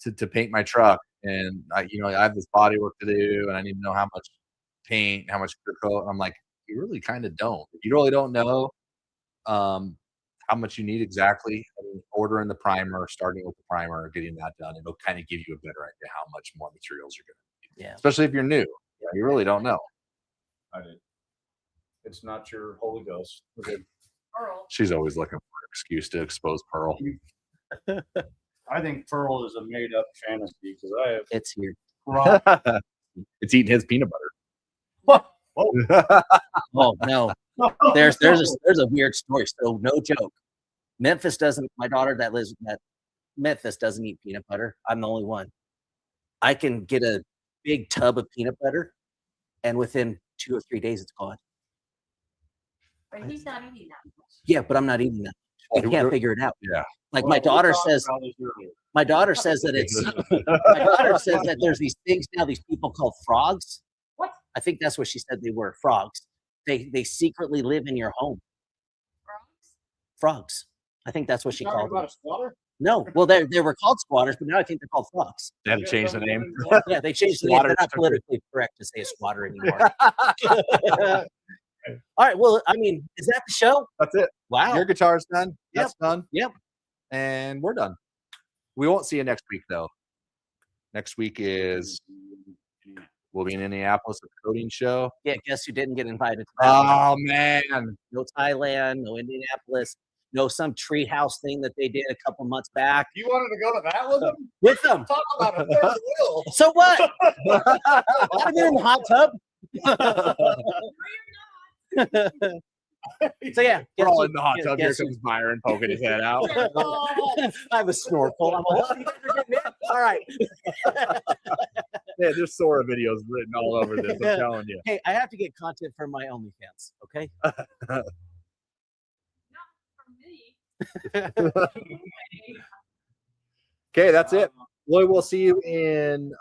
to paint my truck, and I have this body work to do, and I need to know how much paint, how much clear coat. And I'm like, you really kind of don't. You really don't know how much you need exactly. I mean, ordering the primer, starting with the primer, getting that done, it'll kind of give you a better idea how much more materials you're going to need. Yeah. Especially if you're new. You really don't know. I did. It's not your Holy Ghost. Okay. Pearl. She's always looking for an excuse to expose Pearl. I think Pearl is a made up fantasy because I have It's here. It's eating his peanut butter. What? Oh no. There's a weird story. So no joke. My daughter that lives at Memphis doesn't eat peanut butter. I'm the only one. I can get a big tub of peanut butter, and within 2 or 3 days it's gone. But he's not eating that much. Yeah, but I'm not eating that. I can't figure it out. Yeah. Like Well, my we daughter talked says, about this earlier. my daughter says that it's my daughter says that there's these things now, these people called frogs. What? I think that's what she said they were, frogs. They secretly live in your home. Frogs? Frogs. I think that's what she Talking called them. about a squatter? No, well they were called squatters, but now I think they're called frogs. They had to change the name. Yeah, they changed the name. They're not politically correct to say a squatter anymore. All right, well, I mean, is that the show? That's it. Wow. Your guitar's done. That's done. Yep. And we're done. We won't see you next week, though. Next week we'll be in Indianapolis at the coating show. Yeah, guess who didn't get invited to that one? Oh, man. No Thailand, no Indianapolis, no some treehouse thing that they did a couple months back. You wanted to go to that with them? With them. Talk about a third wheel. So what? I'd have been in the hot tub. So yeah, We're guess all who- in the hot tub. Here guess who- comes Byron poking his head out. I have a snorkel. I'm like, "Oh, you guys are getting in?" All right. Yeah, there's Sora videos written all over this. I'm telling you. Hey, I have to get content from my OnlyFans. Okay. Not from me. Okay, that's it. Lloyd, we'll see you in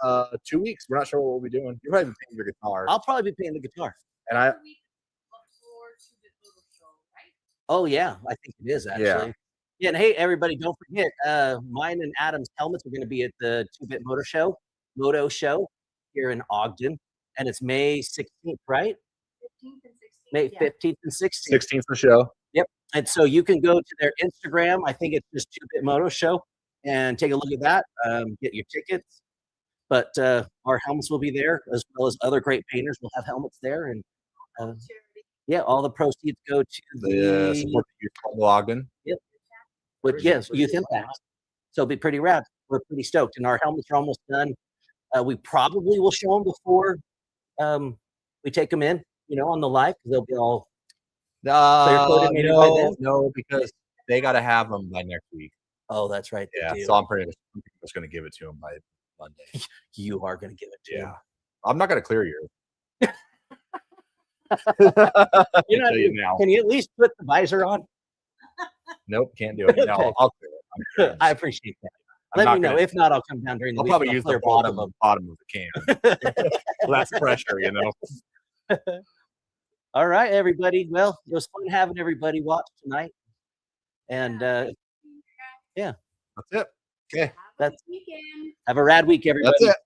2 weeks. We're not sure what we'll be doing. You're probably painting your guitar. I'll probably be playing the guitar. And I, Look forward to the little show, right? Oh yeah, I think it is actually. Yeah, and hey everybody, don't forget, mine and Adam's helmets are going to be at the 2-Bit Moto Show here in Ogden, and it's May 16th, right? 15th and 16th. May yeah. 15th and 16th. 16th for show. And so you can go to their Instagram. I think it's just 2-Bit Moto Show, and take a look at that. Get your tickets. But our helmets will be there, as well as other great painters will have helmets there, and Charity. yeah, all the proceeds go to The support the Youth Club of Ogden. But yes, Youth Impact. So it'll be pretty rad. We're pretty stoked, and our helmets are almost done. We probably will show them before we take them in, on the live, because they'll be all clear-coated maybe by then? No, because they got to have them by next week. Oh, that's right. they Yeah, do. so I'm pretty much going to give it to them by Monday. You are going to give it to Yeah, I'm not going to clear yours. You're Tell you now. Can you at least put the visor on? Nope, can't do it. No, Okay. I'll clear it. I'm clear it. I appreciate that. I'm Let not me know. gonna- If not, I'll come down during the I'll week. probably and use clear the both of them. bottom of the can. Less pressure, All right, everybody. Well, it was fun having everybody watch tonight. And That's it. Okay, Have a That's- good weekend. have a rad week, everybody. that's it.